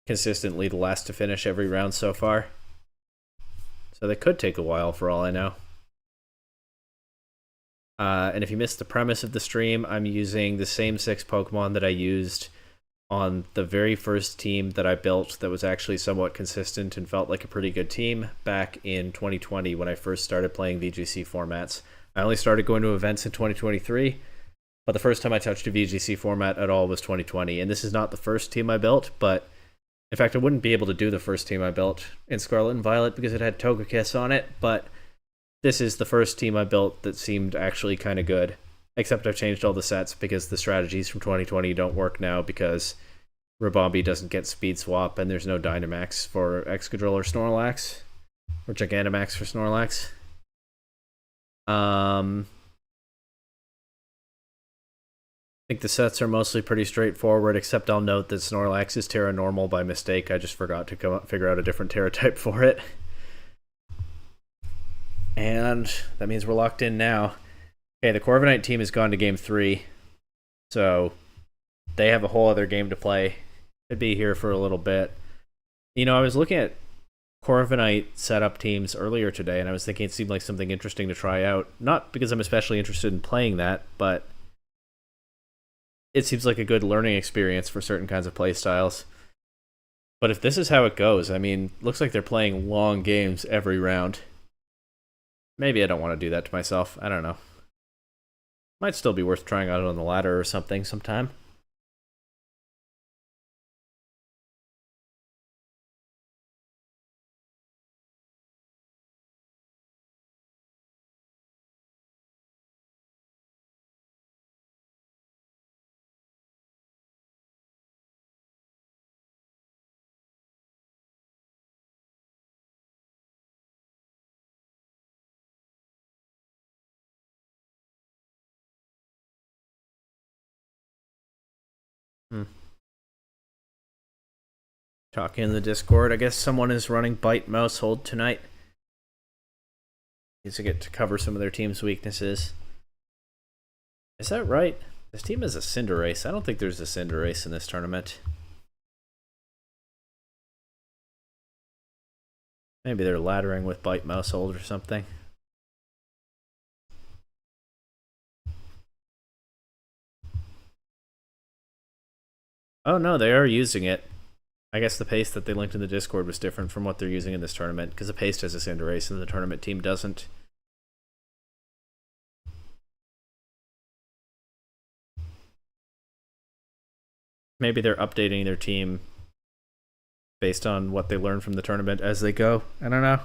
[SPEAKER 1] consistently the last to finish every round so far. So they could take a while for all I know. And if you missed the premise of the stream, I'm using the same 6 Pokemon that I used on the very first team that I built that was actually somewhat consistent and felt like a pretty good team back in 2020 when I first started playing VGC formats. I only started going to events in 2023, but the first time I touched a VGC format at all was 2020. And this is not the first team I built, but in fact, I wouldn't be able to do the first team I built in Scarlet and Violet because it had Togekiss on it, but this is the first team I built that seemed actually kind of good. Except I've changed all the sets because the strategies from 2020 don't work now because Ribombee doesn't get Speed Swap and there's no Dynamax for Excadrill or Snorlax. Or Gigantamax for Snorlax. I think the sets are mostly pretty straightforward, except I'll note that Snorlax is Terra Normal by mistake. I just forgot to figure out a different Terra type for it. And that means we're locked in now. Okay, the Corviknight team has gone to game 3, so they have a whole other game to play. Could be here for a little bit. You know, I was looking at Corviknight setup teams earlier today, and I was thinking it seemed like something interesting to try out. Not because I'm especially interested in playing that, but it seems like a good learning experience for certain kinds of play styles. But if this is how it goes, I mean, looks like they're playing long games every round. Maybe I don't want to do that to myself. I don't know. Might still be worth trying out on the ladder or something sometime. Talking in the Discord, I guess someone is running Bite Mouse Hold tonight. Needs to get to cover some of their team's weaknesses. Is that right? This team is a Cinderace. I don't think there's a Cinderace in this tournament. Maybe they're laddering with Bite Mouse Hold or something. Oh no, they are using it. I guess the paste that they linked in the Discord was different from what they're using in this tournament, because the paste has a Cinderace and the tournament team doesn't. Maybe they're updating their team based on what they learn from the tournament as they go. I don't know.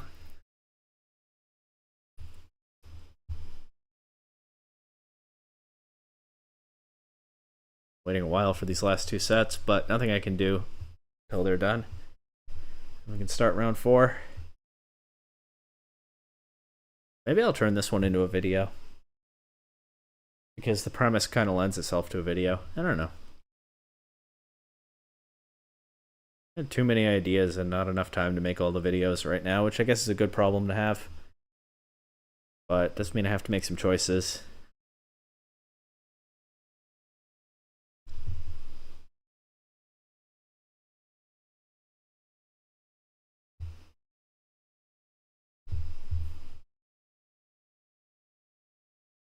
[SPEAKER 1] Waiting a while for these last 2 sets, but nothing I can do until they're done. We can start round 4. Maybe I'll turn this one into a video, because the premise kind of lends itself to a video. I don't know. I had too many ideas and not enough time to make all the videos right now, which I guess is a good problem to have. But doesn't mean I have to make some choices.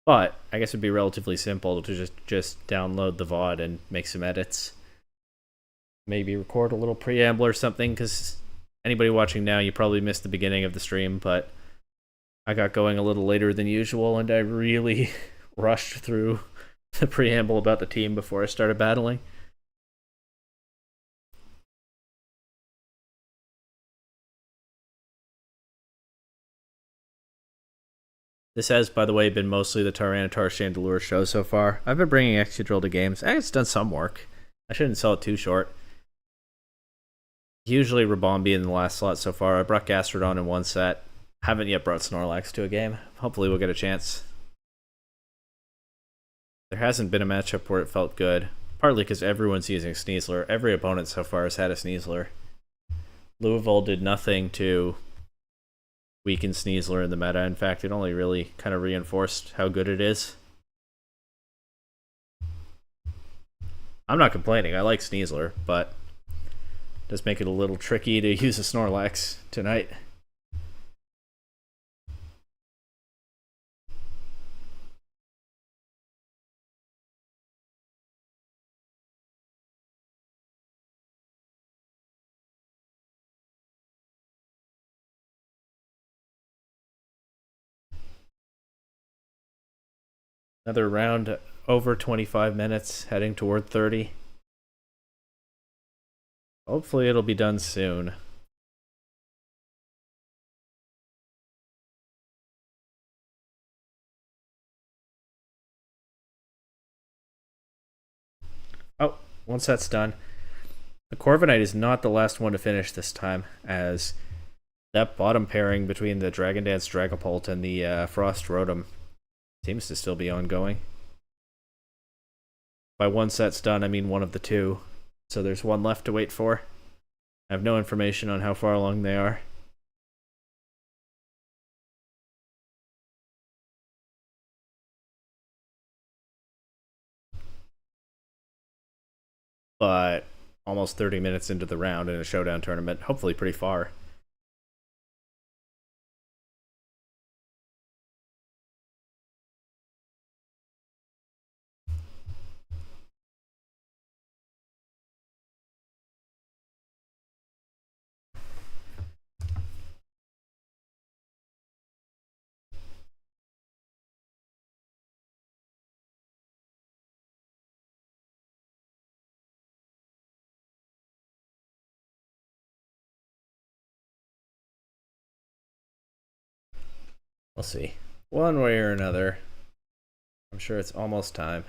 [SPEAKER 1] But I guess it'd be relatively simple to just download the VOD and make some edits. Maybe record a little preamble or something, because anybody watching now, you probably missed the beginning of the stream, but I got going a little later than usual, and I really rushed through the preamble about the team before I started battling. This has, by the way, been mostly the Tyranitar Chandelure show so far. I've been bringing Excadrill to games. It's done some work. I shouldn't sell it too short. Usually Ribombee in the last slot so far. I brought Gastrodon in one set. Haven't yet brought Snorlax to a game. Hopefully we'll get a chance. There hasn't been a matchup where it felt good. Partly because everyone's using Sneasler. Every opponent so far has had a Sneasler. Louisville did nothing to weaken Sneasler in the meta. In fact, it only really kind of reinforced how good it is. I'm not complaining. I like Sneasler, but it does make it a little tricky to use a Snorlax tonight. Another round over 25 minutes, heading toward 30. Hopefully it'll be done soon. Oh, once that's done. The Corviknight is not the last one to finish this time, as that bottom pairing between the Dragon Dance Dragapult and the Frost Rotom seems to still be ongoing. By one set's done, I mean one of the two. So there's one left to wait for. I have no information on how far along they are. But almost 30 minutes into the round in a showdown tournament, hopefully pretty far. We'll see. One way or another. I'm sure it's almost time.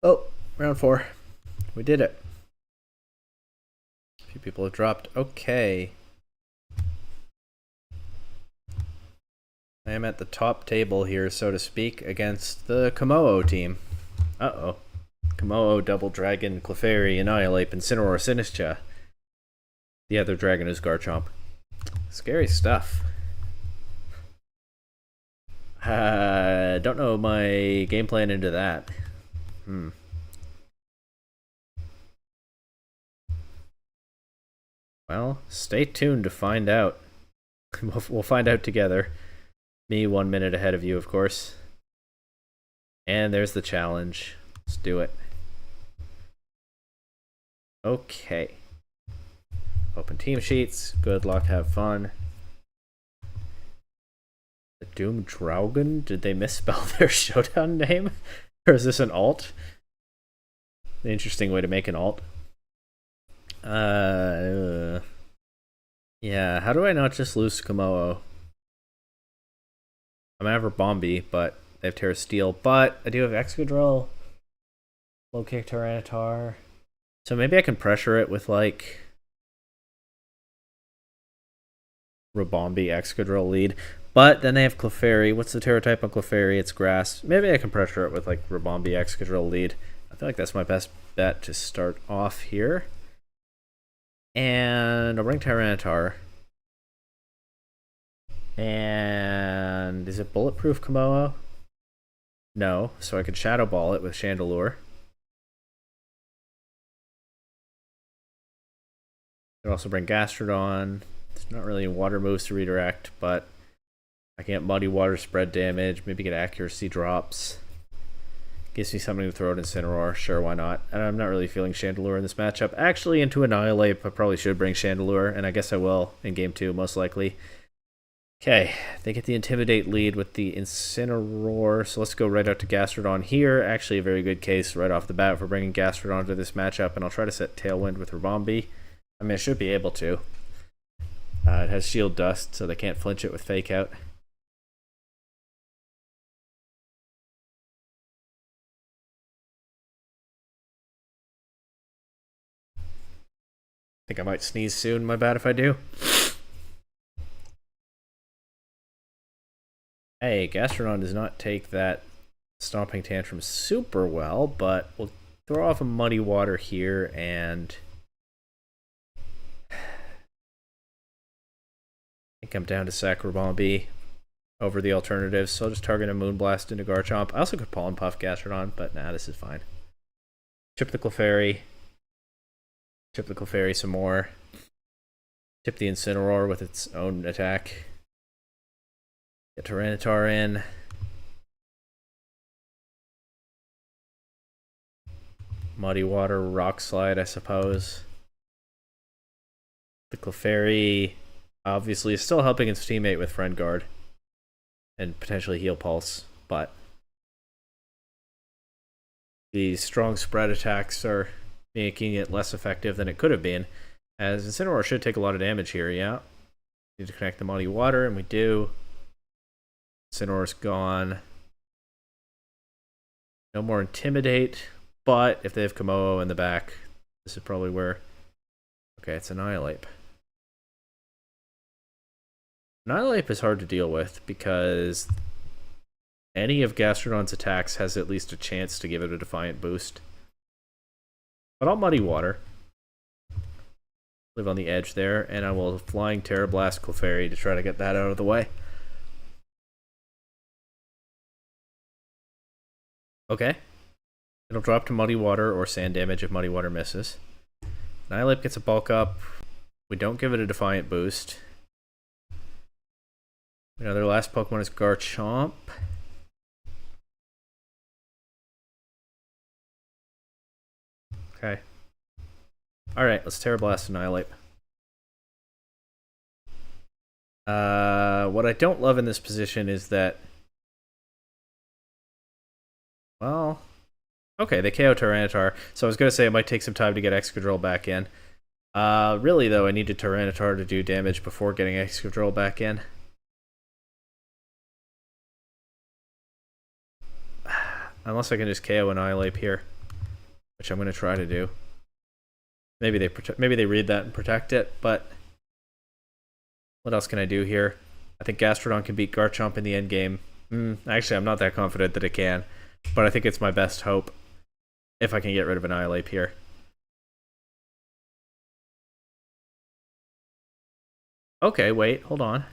[SPEAKER 1] Oh, round 4. We did it. A few people have dropped. Okay. I am at the top table here, so to speak, against the Komodo team. Uh-oh. Komodo, Double Dragon, Clefairy, Annihilate, Incineroar, Sinistcha. The other dragon is Garchomp. Scary stuff. Don't know my game plan into that. Well, stay tuned to find out. We'll find out together. Me 1 minute ahead of you, of course. And there's the challenge. Let's do it. Okay. Open team sheets. Good luck, have fun. The Doom Draugen? Did they misspell their showdown name? Or is this an alt? An interesting way to make an alt. Yeah, how do I not just lose Komodo? I'm gonna have Bombi, but they have Terra Steel. But I do have Excadrill, Low Kick Tyranitar. So maybe I can pressure it with like Rabombi Excadrill lead. But then they have Clefairy. What's the Terra type on Clefairy? It's Grass. Maybe I can pressure it with like Rabombi Excadrill lead. I feel like that's my best bet to start off here. And I'll bring Tyranitar. And is it bulletproof Komodo? No, so I could Shadow Ball it with Chandelure. I could also bring Gastrodon. There's not really water moves to redirect, but I can get Muddy Water spread damage, maybe get accuracy drops. Gives me something to throw at Incineroar, sure, why not? And I'm not really feeling Chandelure in this matchup. Actually, into Annihilate, I probably should bring Chandelure, and I guess I will in game 2, most likely. Okay, they get the Intimidate lead with the Incineroar, so let's go right out to Gastrodon here. Actually, a very good case right off the bat for bringing Gastrodon to this matchup, and I'll try to set Tailwind with Rabombi. I mean, I should be able to. It has Shield Dust, so they can't flinch it with Fake Out. I think I might sneeze soon, my bad if I do. Hey, Gastrodon does not take that Stomping Tantrum super well, but we'll throw off a Muddy Water here, and I think I'm down to Sacrobombi over the alternatives, so I'll just target a Moonblast into Garchomp. I also could Pollen Puff Gastrodon, but nah, this is fine. Chip the Clefairy. Chip the Clefairy some more. Tip the Incineroar with its own attack. Get Tyranitar in. Muddy Water, Rock Slide, I suppose. The Clefairy obviously is still helping its teammate with Friend Guard and potentially Heal Pulse, but the strong spread attacks are making it less effective than it could have been, as Incineroar should take a lot of damage here, yeah. Need to connect the Muddy Water, and we do. Incineroar's gone. No more Intimidate, but if they have Komodo in the back, this is probably where... Okay, it's Annihilate. Annihilate is hard to deal with because any of Gastrodon's attacks has at least a chance to give it a Defiant boost. But I'll Muddy Water. Live on the edge there, and I will Flying Terra Blast Clefairy to try to get that out of the way. Okay. It'll drop to Muddy Water or Sand Damage if Muddy Water misses. Annihilate gets a bulk up. We don't give it a Defiant boost. You know, their last Pokemon is Garchomp. Okay. Alright, let's Terra Blast Annihilate. What I don't love in this position is that... Well... Okay, they KO Tyranitar, so I was going to say it might take some time to get Excadrill back in. Really, though, I needed Tyranitar to do damage before getting Excadrill back in. Unless I can just KO Annihilate here, which I'm going to try to do. Maybe they read that and protect it, but what else can I do here? I think Gastrodon can beat Garchomp in the end game. Actually, I'm not that confident that it can, but I think it's my best hope if I can get rid of Annihilate here. Okay, wait, hold on.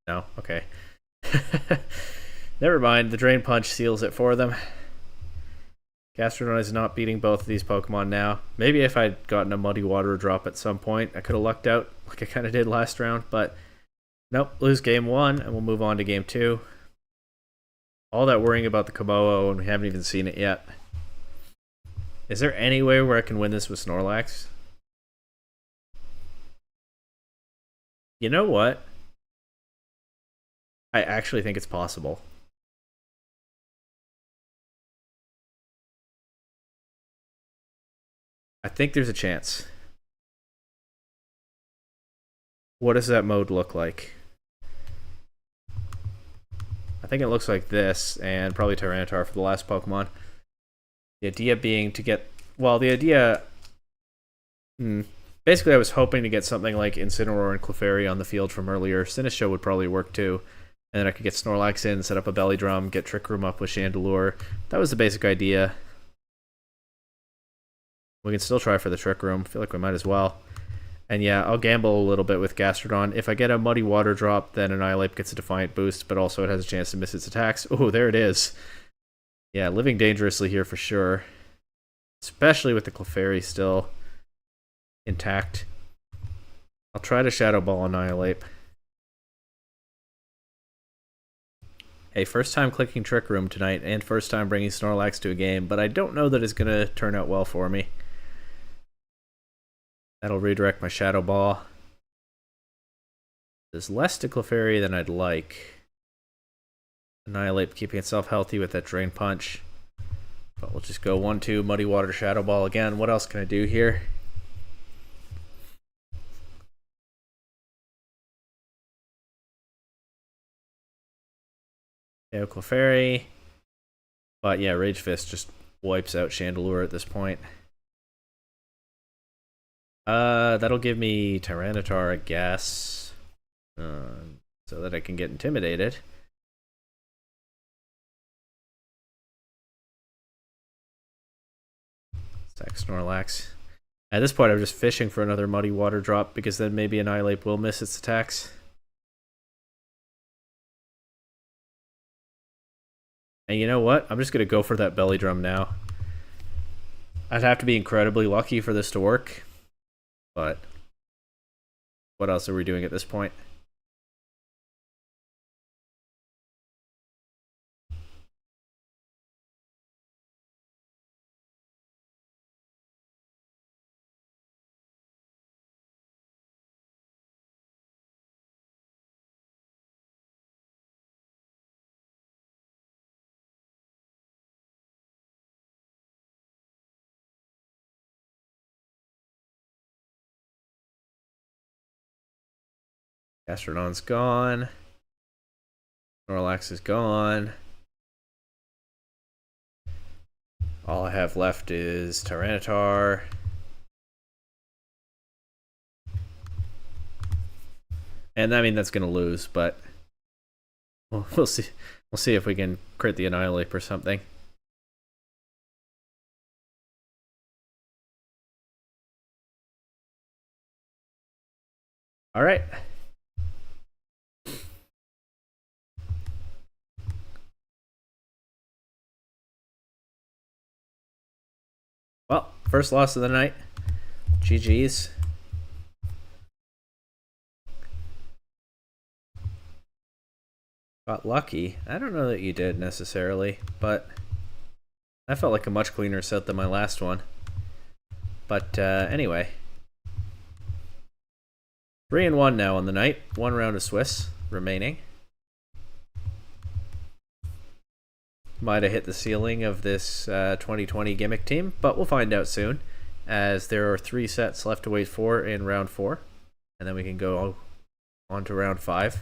[SPEAKER 1] No, okay. Never mind, the Drain Punch seals it for them. Gastrodon is not beating both of these Pokemon now. Maybe if I'd gotten a Muddy Water drop at some point, I could have lucked out like I kind of did last round, but nope, lose game 1, and we'll move on to game 2. All that worrying about the Komodo, and we haven't even seen it yet. Is there any way where I can win this with Snorlax? You know what? I actually think it's possible. I think there's a chance. What does that mode look like? I think it looks like this, and probably Tyranitar for the last Pokemon. The idea being to get... Well, the idea... Basically, I was hoping to get something like Incineroar and Clefairy on the field from earlier. Sinistcha would probably work too. And then I could get Snorlax in, set up a Belly Drum, get Trick Room up with Chandelure. That was the basic idea. We can still try for the Trick Room. I feel like we might as well. And yeah, I'll gamble a little bit with Gastrodon. If I get a Muddy Water drop, then Annihilate gets a Defiant boost, but also it has a chance to miss its attacks. Oh, there it is. Yeah, living dangerously here for sure. Especially with the Clefairy still intact. I'll try to Shadow Ball Annihilate. Hey, first time clicking Trick Room tonight, and first time bringing Snorlax to a game, but I don't know that it's going to turn out well for me. That'll redirect my Shadow Ball. There's less to Clefairy than I'd like. Annihilate keeping itself healthy with that Drain Punch. But we'll just go 1-2, Muddy Water, Shadow Ball again. What else can I do here? Yeah, Clefairy. But yeah, Rage Fist just wipes out Chandelure at this point. That'll give me Tyranitar, I guess. So that I can get intimidated. Attack Snorlax. At this point, I'm just fishing for another Muddy Water drop because then maybe Annihilate will miss its attacks. And you know what? I'm just going to go for that Belly Drum now. I'd have to be incredibly lucky for this to work. But what else are we doing at this point? Gastrodon's gone. Snorlax is gone. All I have left is Tyranitar. And I mean, that's going to lose, but we'll see. We'll see if we can crit the Annihilate or something. All right. Well, first loss of the night. GG's. Got lucky. I don't know that you did necessarily, but I felt like a much cleaner set than my last one. But anyway. 3-1 now on the night. 1 round of Swiss remaining. Might have hit the ceiling of this 2020 gimmick team, but we'll find out soon, as there are 3 sets left to wait for in round 4, and then we can go on to round 5.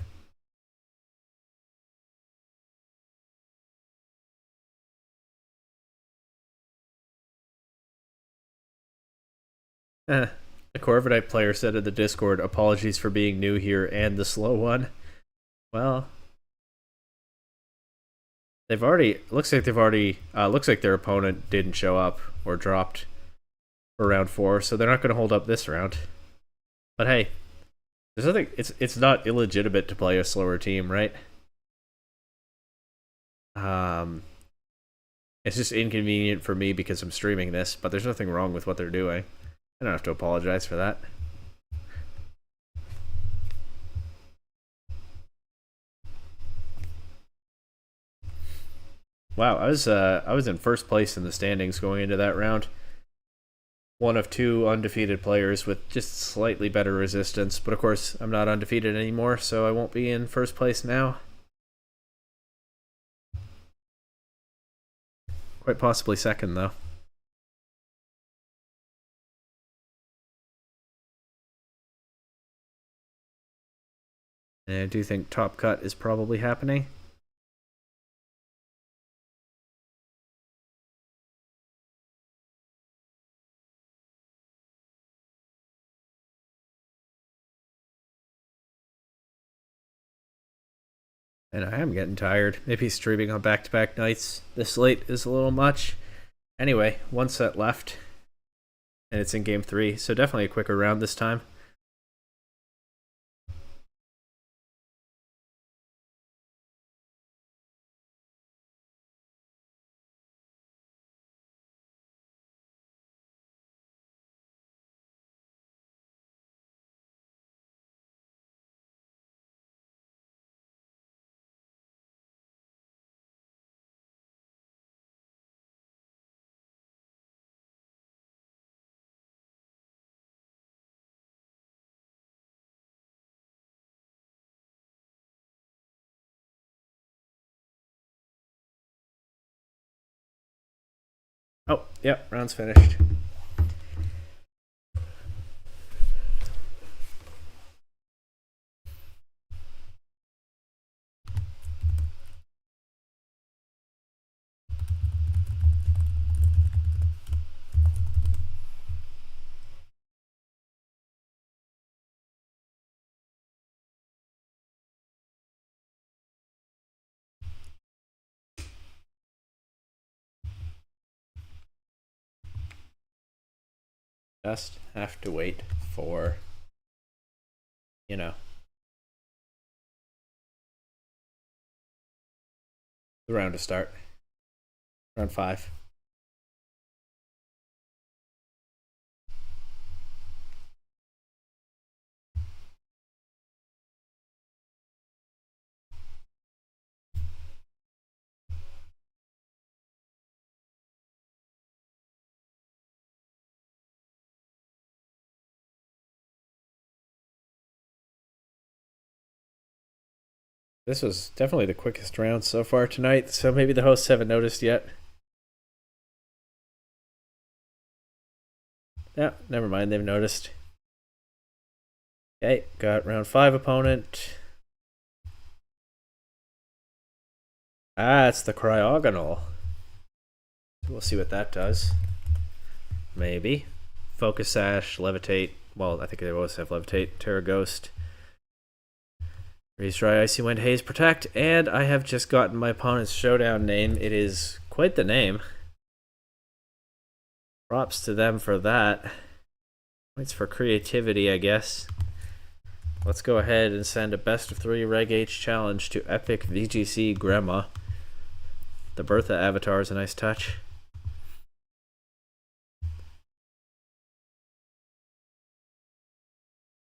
[SPEAKER 1] The Corviknight player said in the Discord, apologies for being new here and the slow one. Well, looks like their opponent didn't show up or dropped for round 4, so they're not going to hold up this round. But hey, there's nothing. It's not illegitimate to play a slower team, right? It's just inconvenient for me because I'm streaming this, but there's nothing wrong with what they're doing. I don't have to apologize for that. Wow, I was in first place in the standings going into that round. One of 2 undefeated players with just slightly better resistance, but of course I'm not undefeated anymore, so I won't be in first place now. Quite possibly second, though. And I do think top cut is probably happening. And I am getting tired. Maybe streaming on back-to-back nights this late is a little much. Anyway, 1 set left. And it's in game 3, so definitely a quicker round this time. Oh, yep, round's finished. Just have to wait for, the round to start. Round 5. This was definitely the quickest round so far tonight, so maybe the hosts haven't noticed yet. Yeah, never mind, they've noticed. Okay, got round 5 opponent. It's the cryogonal. We'll see what that does. Maybe. Focus Sash, Levitate. Well, I think they always have Levitate. Terra Ghost. Freeze Dry, Icy Wind, Haze, Protect. And I have just gotten my opponent's showdown name. It is quite the name. Props to them for that. Points for creativity, I guess. Let's go ahead and send a best of 3 Reg H challenge to Epic VGC Grandma. The Bertha avatar is a nice touch.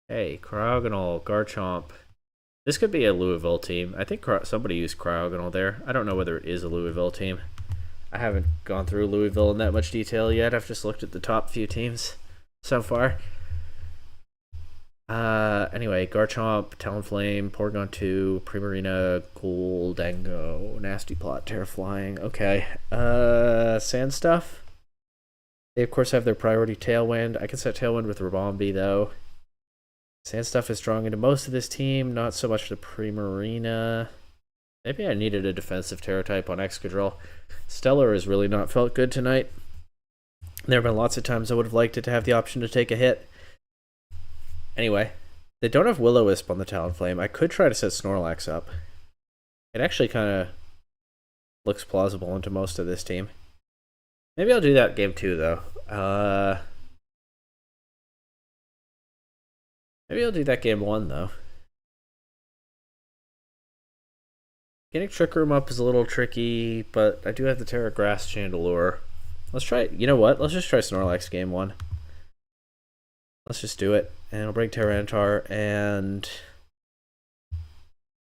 [SPEAKER 1] Hey, Cryogonal, Garchomp. This could be a Louisville team. I think somebody used Cryogonal there. I don't know whether it is a Louisville team. I haven't gone through Louisville in that much detail yet. I've just looked at the top few teams so far. Anyway, Garchomp, Talonflame, Porygon 2, Primarina, Goldango, Nasty Plot, Terraflying. Okay. Sand stuff. They of course have their priority Tailwind. I can set Tailwind with Rabombi though. Sand stuff is strong into most of this team, not so much the Primarina. Maybe I needed a defensive Terra type on Excadrill. Stellar has really not felt good tonight. There have been lots of times I would have liked it to have the option to take a hit. Anyway, they don't have Will-O-Wisp on the Talonflame. I could try to set Snorlax up. It actually kind of looks plausible into most of this team. Maybe I'll do that game 2 though. Maybe I'll do that game 1 though. Getting Trick Room up is a little tricky, but I do have the Terra Grass Chandelure. Let's try, you know what? Let's just try Snorlax game 1. Let's just do it. And I'll bring Tyranitar, and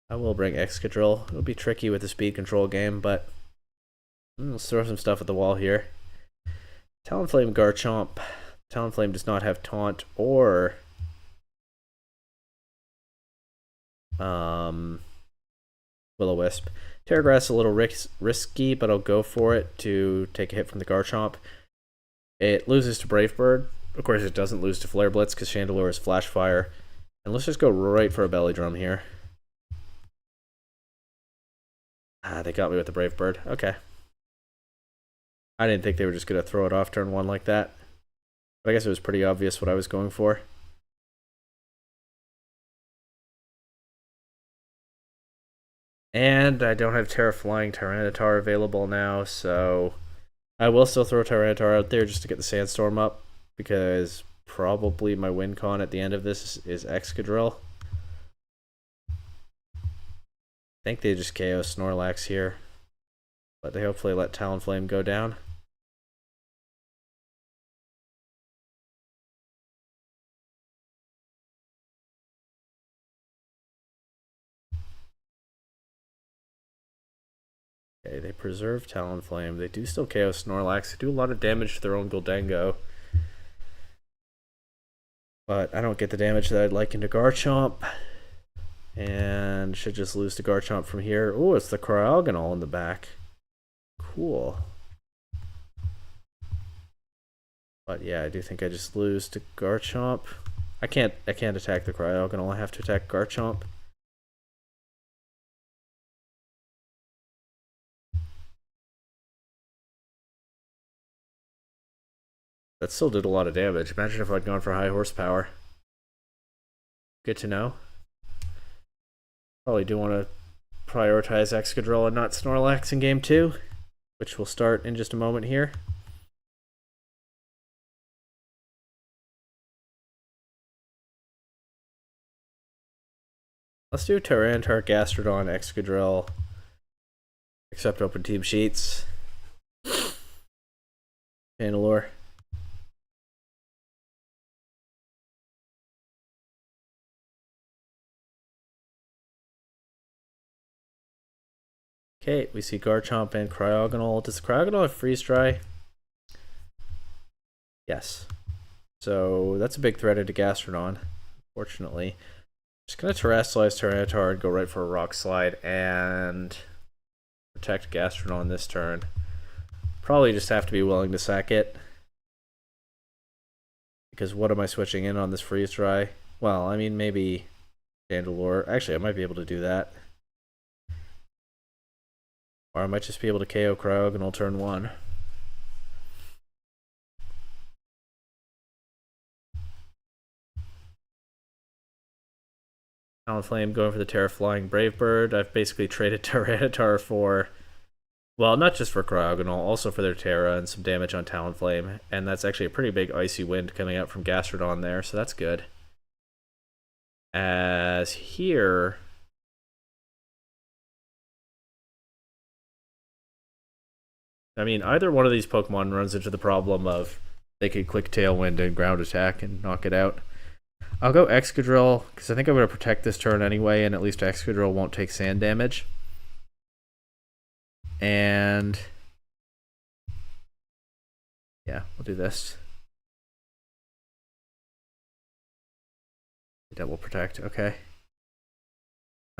[SPEAKER 1] I will bring Excadrill. It'll be tricky with the speed control game, but let's throw some stuff at the wall here. Talonflame, Garchomp. Talonflame does not have Taunt or Will-O-Wisp. Terra Grass is a little risky, but I'll go for it to take a hit from the Garchomp. It loses to Brave Bird. Of course, it doesn't lose to Flare Blitz because Chandelure is Flash Fire. And let's just go right for a Belly Drum here. They got me with the Brave Bird. Okay. I didn't think they were just going to throw it off turn 1 like that. But I guess it was pretty obvious what I was going for. And I don't have Terraflying Tyranitar available now, so I will still throw Tyranitar out there just to get the Sandstorm up, because probably my win con at the end of this is Excadrill. I think they just KO Snorlax here, but they hopefully let Talonflame go down. Okay, they preserve Talonflame. They do still KO Snorlax. They do a lot of damage to their own Goldango. But I don't get the damage that I'd like into Garchomp. And should just lose to Garchomp from here. Oh, it's the Cryogonal in the back. Cool. But yeah, I do think I just lose to Garchomp. I can't attack the Cryogonal. I have to attack Garchomp. That still did a lot of damage. Imagine if I'd gone for high horsepower. Good to know. Probably do want to prioritize Excadrill and not Snorlax in game 2, which will start in just a moment here. Let's do Tyranitar, Gastrodon, Excadrill. Accept open team sheets. Chandelure. Okay, we see Garchomp and Cryogonal. Does Cryogonal have Freeze Dry? Yes. So that's a big threat into Gastrodon, fortunately. Just gonna Terrasilize Tyranitar and go right for a Rock Slide and protect Gastrodon this turn. Probably just have to be willing to sack it. Because what am I switching in on this Freeze Dry? Well, I mean, maybe Chandelure. Actually, I might be able to do that. Or I might just be able to KO Cryogonal turn 1. Talonflame going for the Terraflying Brave Bird. I've basically traded Tyranitar for, well, not just for Cryogonal, also for their Terra and some damage on Talonflame. And that's actually a pretty big Icy Wind coming out from Gastrodon there, so that's good. As here, I mean, either one of these Pokemon runs into the problem of they could click Tailwind and ground attack and knock it out. I'll go Excadrill, because I think I'm going to protect this turn anyway, and at least Excadrill won't take sand damage. And yeah, we'll do this. Double protect, okay.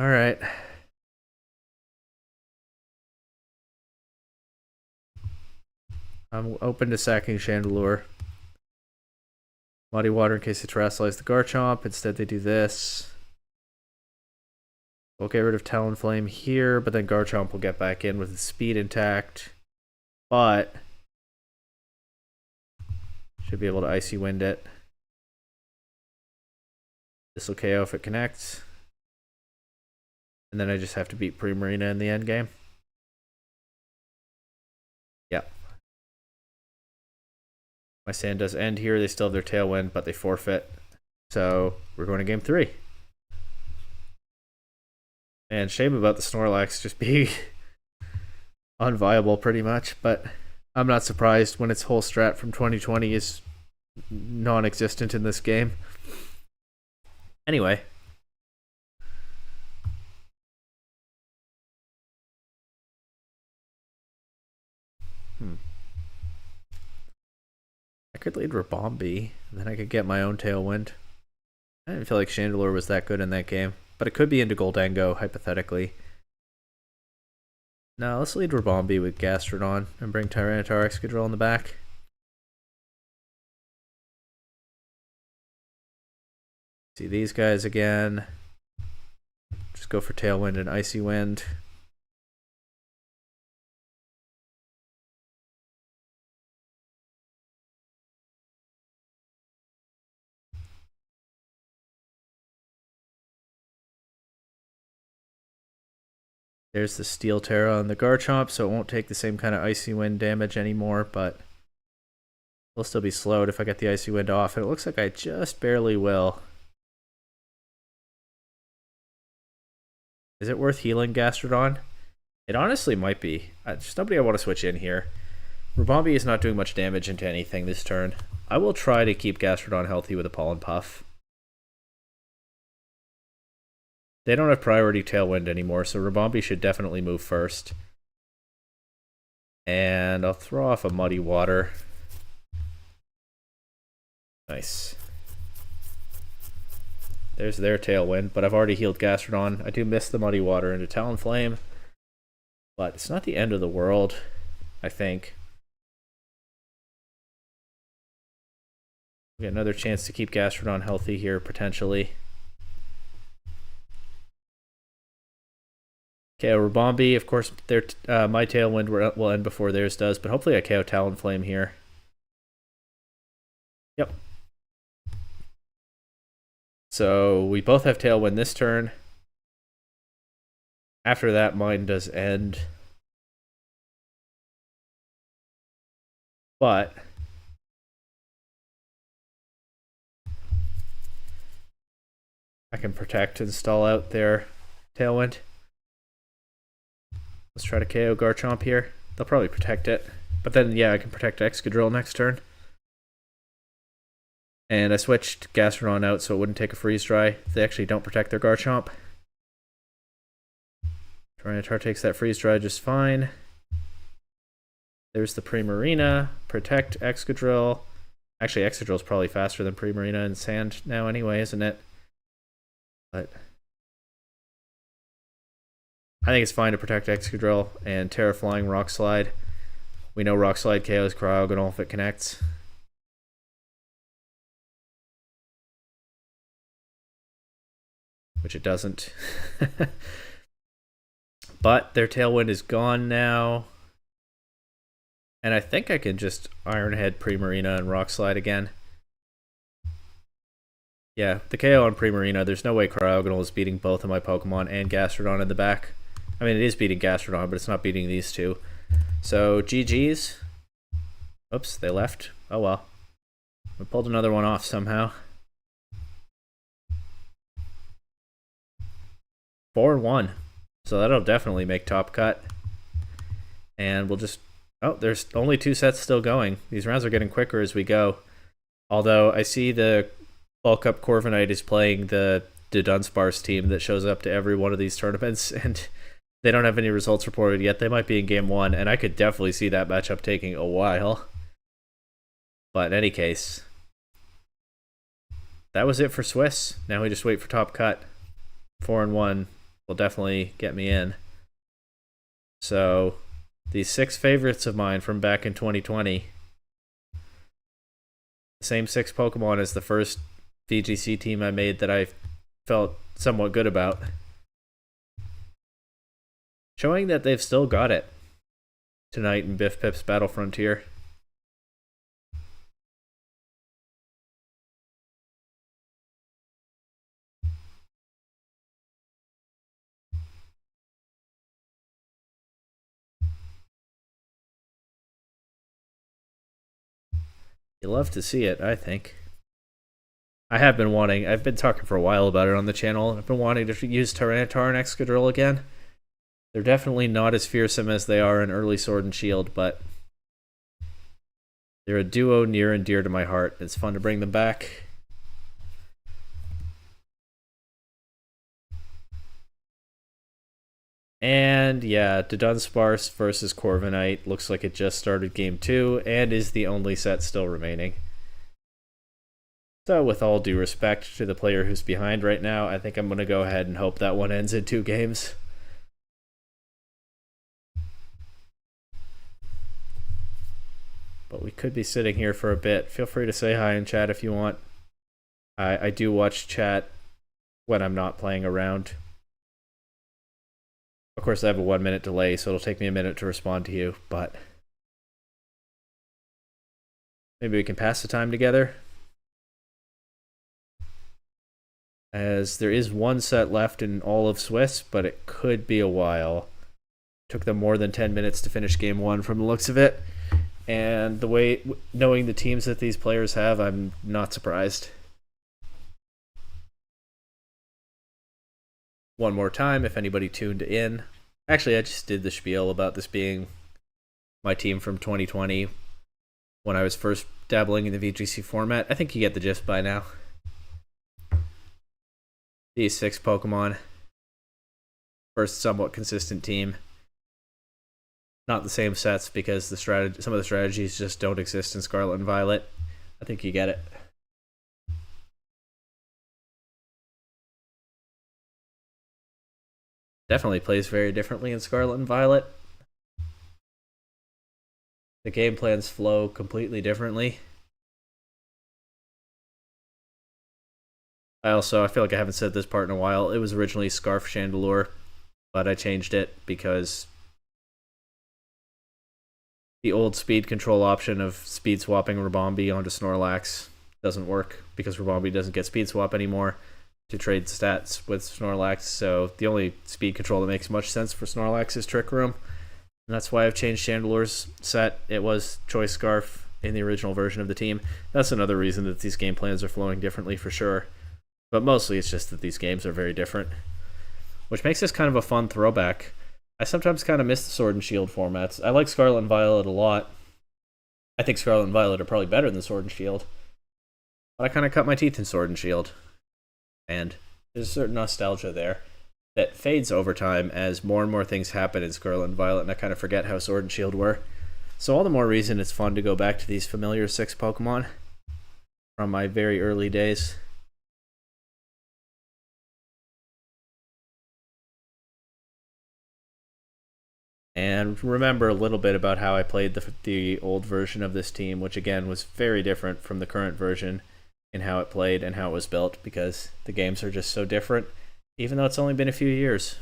[SPEAKER 1] Alright. I'm open to sacking Chandelure. Muddy Water in case they terrestrialize the Garchomp. Instead they do this. We'll get rid of Talonflame here, but then Garchomp will get back in with its speed intact. But should be able to Icy Wind it. This will KO if it connects. And then I just have to beat Primarina in the end game. Yep. My sand does end here. They still have their Tailwind, but they forfeit. So we're going to game 3. And shame about the Snorlax just being unviable pretty much, but I'm not surprised when its whole strat from 2020 is non-existent in this game. Anyway. I could lead Rabombi, and then I could get my own Tailwind. I didn't feel like Chandelure was that good in that game, but it could be into Goldango, hypothetically. Now let's lead Rabombi with Gastrodon and bring Tyranitar Excadrill in the back. See these guys again. Just go for Tailwind and Icy Wind. There's the Steel Terra on the Garchomp, so it won't take the same kind of Icy Wind damage anymore, but will still be slowed if I get the Icy Wind off, and it looks like I just barely will. Is it worth healing Gastrodon? It honestly might be. Just nobody I want to switch in here. Rabombi is not doing much damage into anything this turn. I will try to keep Gastrodon healthy with a Pollen Puff. They don't have priority Tailwind anymore, so Rabombi should definitely move first. And I'll throw off a Muddy Water. Nice. There's their Tailwind, but I've already healed Gastrodon. I do miss the Muddy Water into Talonflame, but it's not the end of the world, I think. We get another chance to keep Gastrodon healthy here, potentially. KO Rabombi, of course, my Tailwind will end before theirs does, but hopefully I KO Talonflame here. Yep. So we both have Tailwind this turn. After that, mine does end. But I can protect and stall out their Tailwind. Let's try to KO Garchomp here. They'll probably protect it. But then, yeah, I can protect Excadrill next turn. And I switched Gastrodon out so it wouldn't take a Freeze Dry. They actually don't protect their Garchomp. Tyranitar takes that Freeze Dry just fine. There's the Primarina. Protect Excadrill. Actually, Excadrill's probably faster than Primarina in Sand now anyway, isn't it? But I think it's fine to protect Excadrill and Terraflying Rock Slide. We know Rock Slide KOs Cryogonal if it connects. Which it doesn't. But their Tailwind is gone now. And I think I can just Iron Head, Primarina, and Rock Slide again. Yeah, the KO on Primarina, there's no way Cryogonal is beating both of my Pokemon and Gastrodon in the back. I mean, it is beating Gastrodon, but it's not beating these two. So, GG's. Oops, they left. Oh well. We pulled another one off somehow. 4-1. So that'll definitely make top cut. And we'll just... Oh, there's only 2 sets still going. These rounds are getting quicker as we go. Although I see the Bulk Up Corviknight is playing the Dunsparce team that shows up to every one of these tournaments, and they don't have any results reported yet. They might be in game 1, and I could definitely see that matchup taking a while. But in any case, that was it for Swiss. Now we just wait for top cut. 4-1 will definitely get me in. So... these 6 favorites of mine from back in 2020. The same 6 Pokemon as the first VGC team I made that I felt somewhat good about. Showing that they've still got it tonight in Biff Pip's Battle Frontier. You love to see it, I think. I've been talking for a while about it on the channel. I've been wanting to use Tyranitar and Excadrill again. They're definitely not as fearsome as they are in early Sword and Shield, but they're a duo near and dear to my heart. It's fun to bring them back. And yeah, Dunsparce versus Corviknight looks like it just started game 2 and is the only set still remaining. So with all due respect to the player who's behind right now, I think I'm going to go ahead and hope that one ends in 2 games. But we could be sitting here for a bit. Feel free to say hi in chat if you want. I do watch chat when I'm not playing around. Of course, I have a 1-minute delay, so it'll take me a minute to respond to you, but maybe we can pass the time together. As there is 1 set left in all of Swiss, but it could be a while. Took them more than 10 minutes to finish game 1 from the looks of it. And the way, knowing the teams that these players have, I'm not surprised. One more time, if anybody tuned in. Actually, I just did the spiel about this being my team from 2020 when I was first dabbling in the VGC format. I think you get the gist by now. These 6 Pokemon. First somewhat consistent team. Not the same sets because some of the strategies just don't exist in Scarlet and Violet. I think you get it. Definitely plays very differently in Scarlet and Violet. The game plans flow completely differently. I feel like I haven't said this part in a while. It was originally Scarf Chandelure, but I changed it because the old speed control option of speed swapping Ribombee onto Snorlax doesn't work because Ribombee doesn't get speed swap anymore to trade stats with Snorlax, so the only speed control that makes much sense for Snorlax is Trick Room, and that's why I've changed Chandelure's set. It was Choice Scarf in the original version of the team. That's another reason that these game plans are flowing differently for sure. But mostly it's just that these games are very different, which makes this kind of a fun throwback. I sometimes kind of miss the Sword and Shield formats. I like Scarlet and Violet a lot. I think Scarlet and Violet are probably better than Sword and Shield. But I kind of cut my teeth in Sword and Shield. And there's a certain nostalgia there that fades over time as more and more things happen in Scarlet and Violet, and I kind of forget how Sword and Shield were. So all the more reason it's fun to go back to these familiar 6 Pokemon from my very early days. And remember a little bit about how I played the old version of this team, which again was very different from the current version in how it played and how it was built, because the games are just so different, even though it's only been a few years.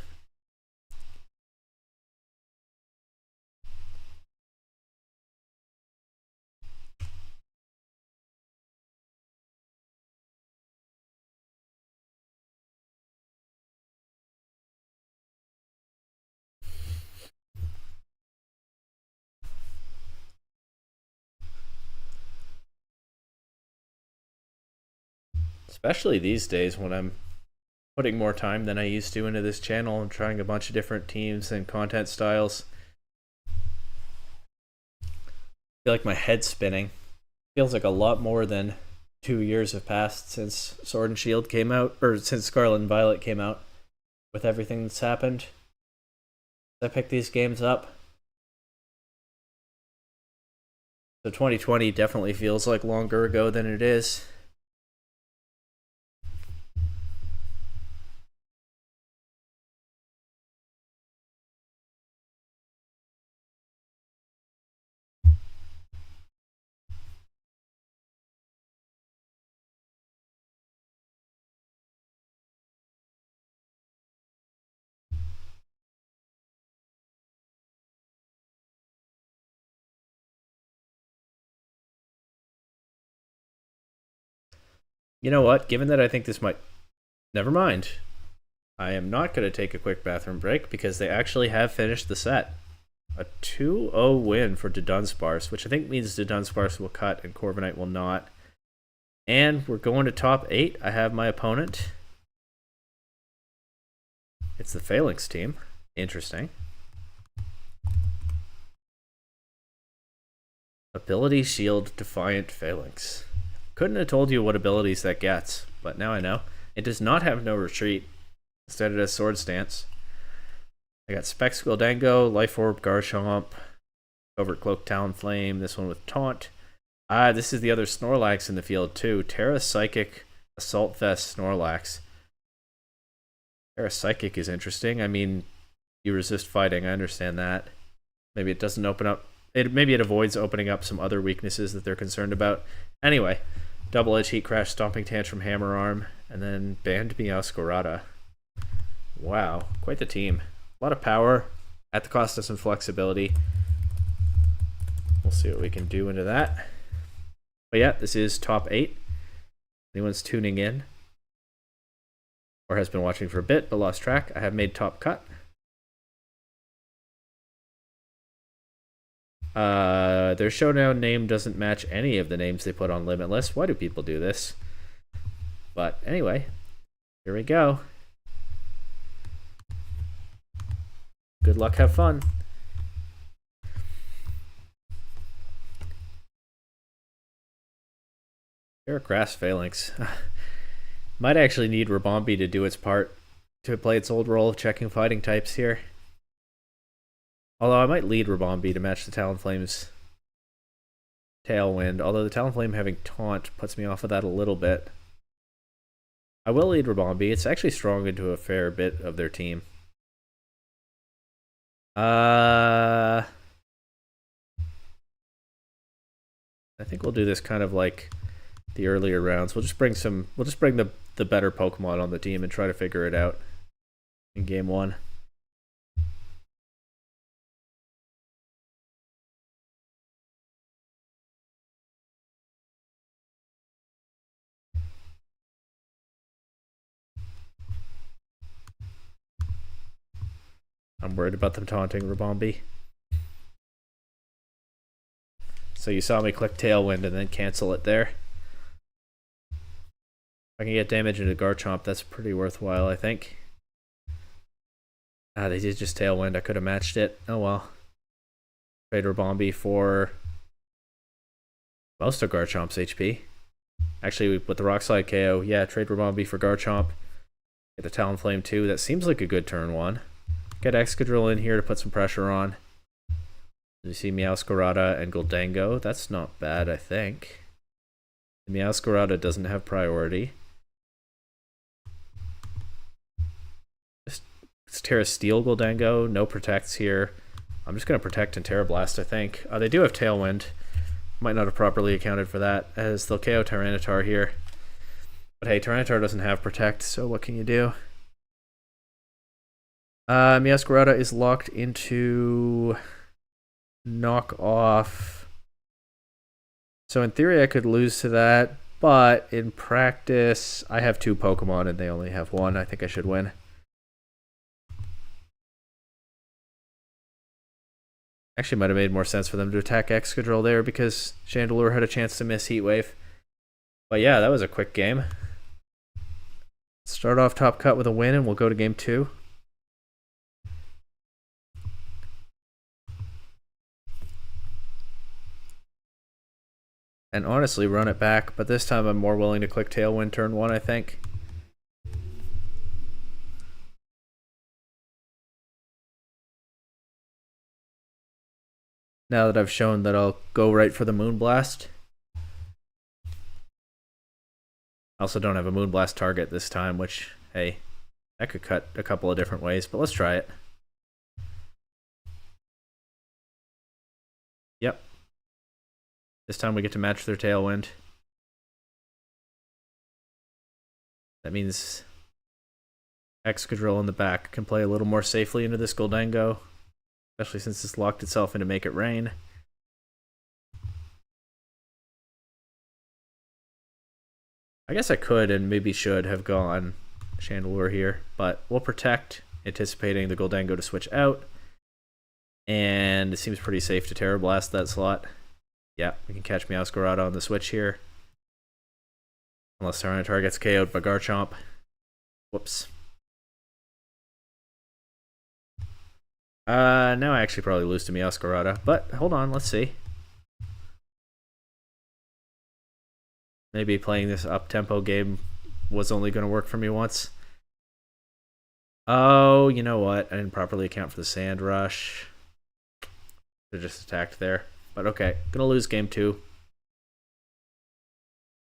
[SPEAKER 1] Especially these days when I'm putting more time than I used to into this channel and trying a bunch of different teams and content styles. I feel like my head's spinning. Feels like a lot more than 2 years have passed since Sword and Shield came out, or since Scarlet and Violet came out, with everything that's happened. I picked these games up. So 2020 definitely feels like longer ago than it is. You know what? Given that I think this might... Never mind. I am not going to take a quick bathroom break because they actually have finished the set. A 2-0 win for Dunsparce, which I think means Dunsparce will cut and Corviknight will not. And we're going to top 8. I have my opponent. It's the Phalanx team. Interesting. Ability Shield Defiant Phalanx. Couldn't have told you what abilities that gets, but now I know. It does not have no retreat. Instead it has Sword Stance. I got Specsquill Dango, Life Orb, Garchomp, Covert Cloak, Talonflame, this one with Taunt. This is the other Snorlax in the field too. Terra Psychic, Assault Vest, Snorlax. Terra Psychic is interesting. I mean, you resist fighting, I understand that. Maybe it doesn't open up... Maybe it avoids opening up some other weaknesses that they're concerned about. Anyway, Double Edge, Heat Crash, Stomping Tantrum, Hammer Arm, and then Banned Meowscarada. Wow, quite the team. A lot of power at the cost of some flexibility. We'll see what we can do into that. But yeah, this is top 8. Anyone's tuning in or has been watching for a bit but lost track, I have made top cut. Their showdown name doesn't match any of the names they put on Limitless. Why do people do this? But anyway, here we go. Good luck, have fun. Grass Phalanx. Might actually need Ribombee to do its part to play its old role of checking fighting types here. Although I might lead Ribombee to match the Talonflame's Tailwind, although the Talonflame having Taunt puts me off of that a little bit. I will lead Ribombee. It's actually strong into a fair bit of their team. I think we'll do this kind of like the earlier rounds. We'll just bring the better Pokemon on the team and try to figure it out in game 1. I'm worried about them taunting Ribombee. So you saw me click Tailwind and then cancel it there. I can get damage into Garchomp, that's pretty worthwhile, I think. They did just Tailwind. I could have matched it. Oh well. Trade Ribombee for most of Garchomp's HP. Actually, with the Rock Slide KO, yeah, trade Ribombee for Garchomp. Get the Talonflame too. That seems like a good turn one. Get Excadrill in here to put some pressure on. You see Meowscarada and Goldango. That's not bad, I think. The Meowscarada doesn't have priority. It's Terra Steel Goldango. No protects here. I'm just going to protect and Terra Blast, I think. They do have Tailwind. Might not have properly accounted for that, as they'll KO Tyranitar here. But hey, Tyranitar doesn't have Protect, so what can you do? Meowscarada is locked into Knock Off. So in theory I could lose to that, but in practice I have 2 Pokemon and they only have 1. I think I should win. Actually might have made more sense for them to attack Excadrill there because Chandelure had a chance to miss Heat Wave. But yeah, that was a quick game. Start off top cut with a win and we'll go to game 2. And honestly, run it back, but this time I'm more willing to click Tailwind turn 1, I think. Now that I've shown that I'll go right for the Moonblast. I also don't have a Moonblast target this time, which, hey, that could cut a couple of different ways, but let's try it. Yep. This time we get to match their Tailwind. That means Excadrill in the back can play a little more safely into this Goldango, especially since it's locked itself into Make It Rain. I guess I could and maybe should have gone Chandelure here, but we'll protect, anticipating the Goldango to switch out. And it seems pretty safe to Terra Blast that slot. Yeah, we can catch Meowscarada on the switch here. Unless Tyranitar gets KO'd by Garchomp. Whoops. Now I actually probably lose to Meowscarada, but hold on, let's see. Maybe playing this up-tempo game was only going to work for me once. Oh, you know what? I didn't properly account for the Sand Rush. They just attacked there. But okay, gonna lose game 2.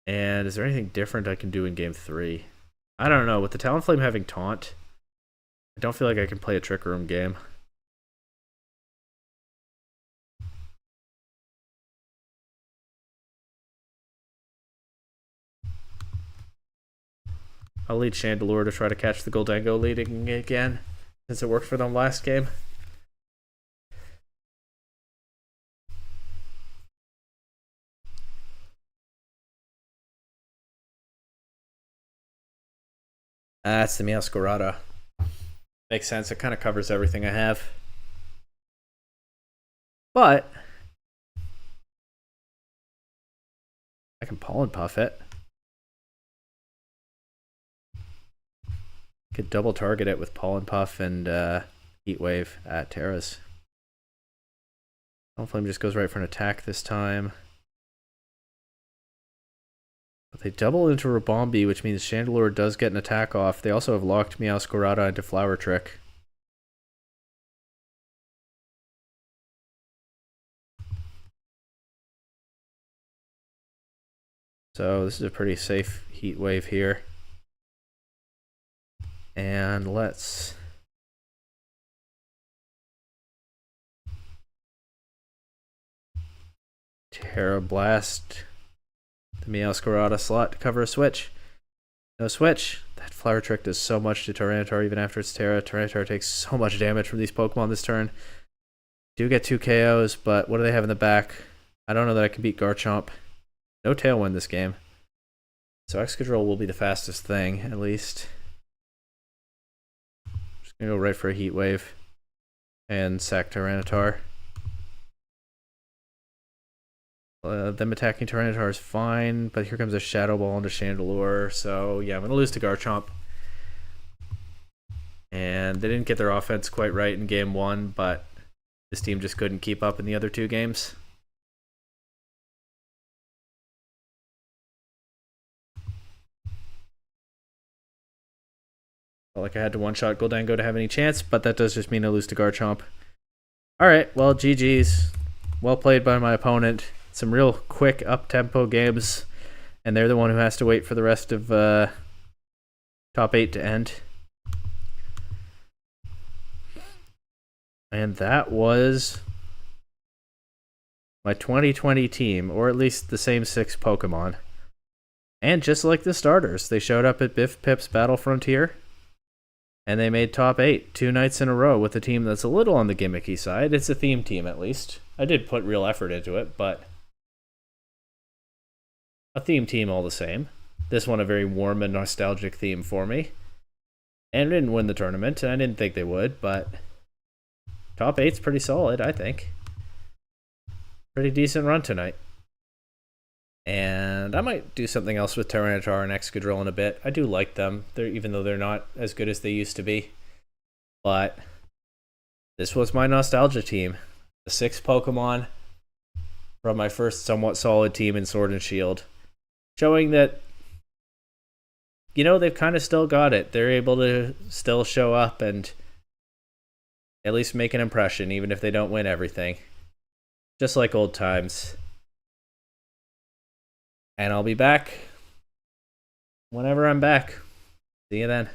[SPEAKER 1] And is there anything different I can do in game 3? I don't know. With the Talonflame having Taunt, I don't feel like I can play a Trick Room game. I'll lead Chandelure to try to catch the Goldango leading again, since it worked for them last game. That's the Meowscarada. Makes sense. It kind of covers everything I have. But I can Pollen Puff it. Could double target it with Pollen Puff and Heat Wave at Terra's. Talonflame just goes right for an attack this time. But they double into Ribombee, which means Chandelure does get an attack off. They also have locked Meowscarada into Flower Trick. So this is a pretty safe Heat Wave here. And let's Terra Blast the Meowscarada slot to cover a switch. No switch. That Flower Trick does so much to Tyranitar even after it's Terra. Tyranitar takes so much damage from these Pokemon this turn. Do get 2 KOs, but what do they have in the back? I don't know that I can beat Garchomp. No Tailwind this game. So Excadrill will be the fastest thing, at least. Just gonna go right for a Heat Wave and sack Tyranitar. them attacking Tyranitar is fine, but here comes a Shadow Ball into Chandelure. So yeah, I'm gonna lose to Garchomp. And they didn't get their offense quite right in game 1, but this team just couldn't keep up in the other 2 games. Felt like I had to one-shot Goldango to have any chance, but that does just mean I lose to Garchomp. Alright, well, GG's. Well played by my opponent. Some real quick, up-tempo games, and they're the one who has to wait for the rest of top 8 to end. And that was my 2020 team, or at least the same 6 Pokemon. And just like the starters, they showed up at Biff Pip's Battle Frontier, and they made top 8 2 nights in a row with a team that's a little on the gimmicky side. It's a theme team, at least. I did put real effort into it, but a theme team all the same. This one a very warm and nostalgic theme for me. And didn't win the tournament, and I didn't think they would, but top 8's pretty solid, I think. Pretty decent run tonight. And I might do something else with Tyranitar and Excadrill in a bit. I do like them, even though they're not as good as they used to be. But this was my nostalgia team. The 6 Pokemon from my first somewhat solid team in Sword and Shield. Showing that, you know, they've kind of still got it. They're able to still show up and at least make an impression, even if they don't win everything. Just like old times. And I'll be back whenever I'm back. See you then.